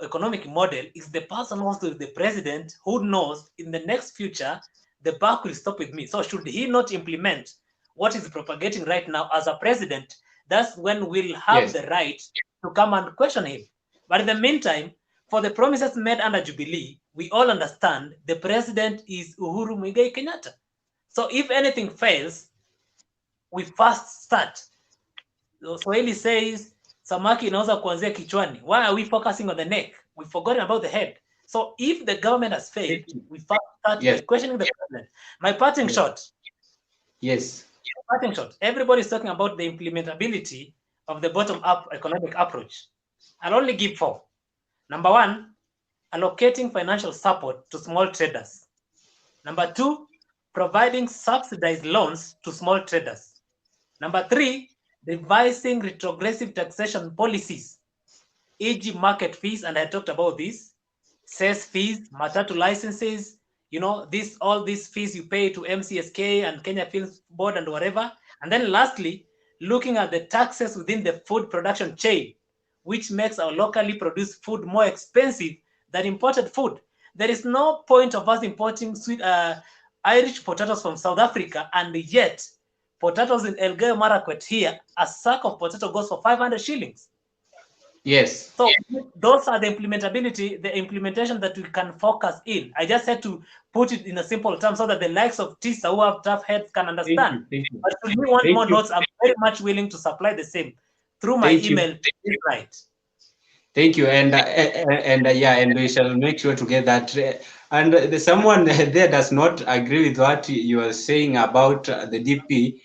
economic model is the person who wants to be the president who knows in the next future, the buck will stop with me. So should he not implement what is propagating right now as a president, that's when we'll have the right to come and question him. But in the meantime, for the promises made under Jubilee, we all understand the president is Uhuru Muigai Kenyatta. So if anything fails, we first start. Swahili says, samaki inaweza kuanzia kichwani. Why are we focusing on the neck? We've forgotten about the head. So if the government has failed, we first start by questioning the president. My parting shot. Yes. Parting shot. Everybody is talking about the implementability of the bottom-up economic approach. I'll only give 4. Number 1, allocating financial support to small traders. Number 2, providing subsidized loans to small traders. Number 3, devising retrogressive taxation policies, e.g. market fees, and I talked about this, cess fees, matatu licenses, you know, all these fees you pay to MCSK and Kenya Films Board and whatever. And then lastly, looking at the taxes within the food production chain, which makes our locally produced food more expensive than imported food. There is no point of us importing sweet Irish potatoes from South Africa, and yet potatoes in Elgeyo Marakwet here, a sack of potato goes for 500 shillings. Yes. So those are the implementation that we can focus in. I just had to put it in a simple term so that the likes of Tisa who have tough heads can understand. Thank you. But if you want more notes, I'm very much willing to supply the same through my email. Right. Thank you, and we shall make sure to get that. And someone there does not agree with what you are saying about the DP,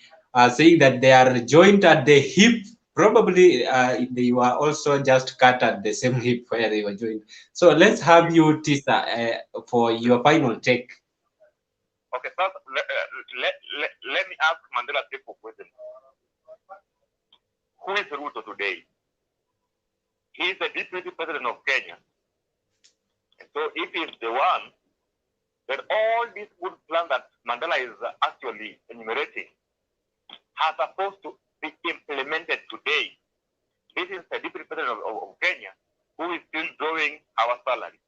saying that they are joined at the hip. Probably they were also just cut at the same hip where they were joined. So let's have you, Tisa, for your final take. Okay, first, let me ask Mandela a simple question. Who is Ruto today? He is the deputy president of Kenya. And so if he's the one, then all these good plans that Mandela is actually enumerating are supposed to be implemented today. This is the deputy president of Kenya who is still drawing our salary.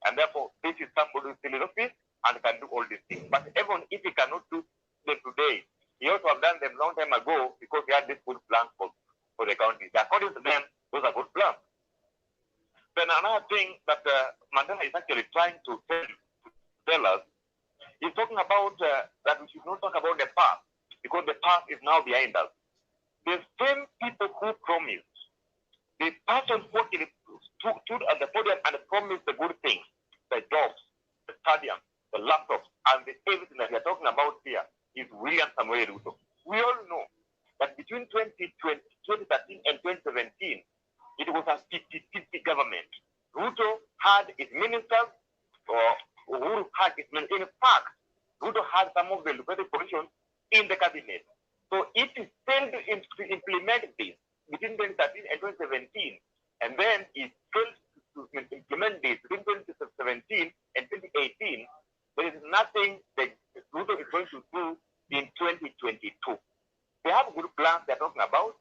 And therefore, this is somebody who is still in office and can do all these things. But even if he cannot do them today, he ought to have done them long time ago because he had this good plan for the country. According to them, those are good plans. Then another thing that Mandela is actually trying to tell us, he's talking about that we should not talk about the past because the past is now behind us. The same people who promised, the person who stood at the podium and promised the good things, the jobs, the stadium, the laptops, and everything that we are talking about here is William Samoei Ruto. We all know that between 2013 and 2017, it was a 50-50 government. Ruto had his ministers, or Uhuru had his ministers. In fact, Ruto had some of the lucrative positions in the cabinet. So if he failed to implement this between 2013 and 2017, and then he failed to implement this between 2017 and 2018, there is nothing that Ruto is going to do in 2022. They have good plans they're talking about.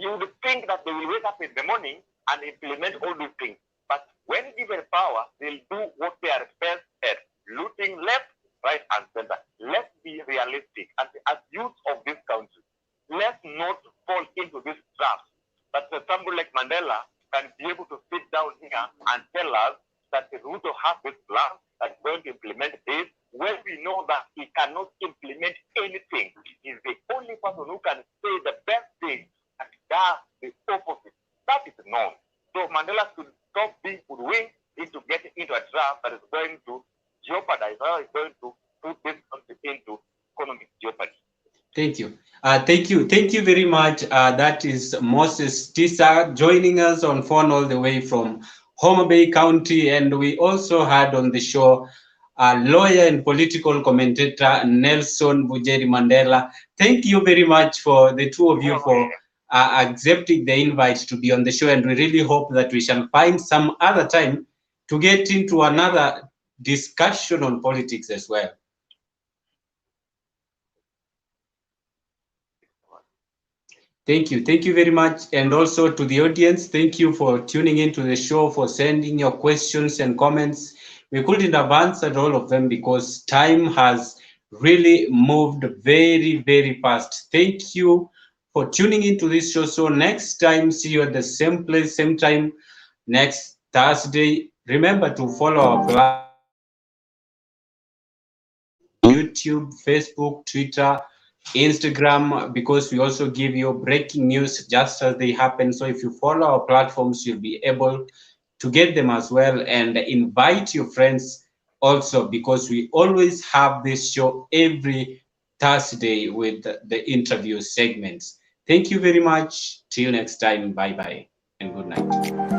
You would think that they will wake up in the morning and implement all these things. But when given power, they'll do what they are best at, looting left, right, and center. Let's be realistic. As youth of this country, let's not fall into this trap that somebody like Mandela can be able to sit down here and tell us that Ruto has this plan that's going to implement this, when we know that he cannot implement anything. He's the only person who jeopardize, or is going to put this country into economic jeopardy. Thank you. Thank you very much. That is Moses Tisa joining us on phone all the way from Homa Bay County, and we also had on the show lawyer and political commentator Nelson Bujeri Mandela. Thank you very much for the two of you for accepting the invite to be on the show, and we really hope that we shall find some other time to get into another discussion on politics as well. Thank you. Thank you very much. And also to the audience, thank you for tuning into the show, for sending your questions and comments. We couldn't have answered all of them because time has really moved very, very fast. Thank you for tuning into this show. So next time, see you at the same place, same time, next Thursday. Remember to follow our platform, YouTube, Facebook, Twitter, Instagram, because we also give you breaking news just as they happen. So if you follow our platforms, you'll be able to get them as well, and invite your friends also, because we always have this show every Thursday with the interview segments. Thank you very much. Till next time. Bye bye and good night.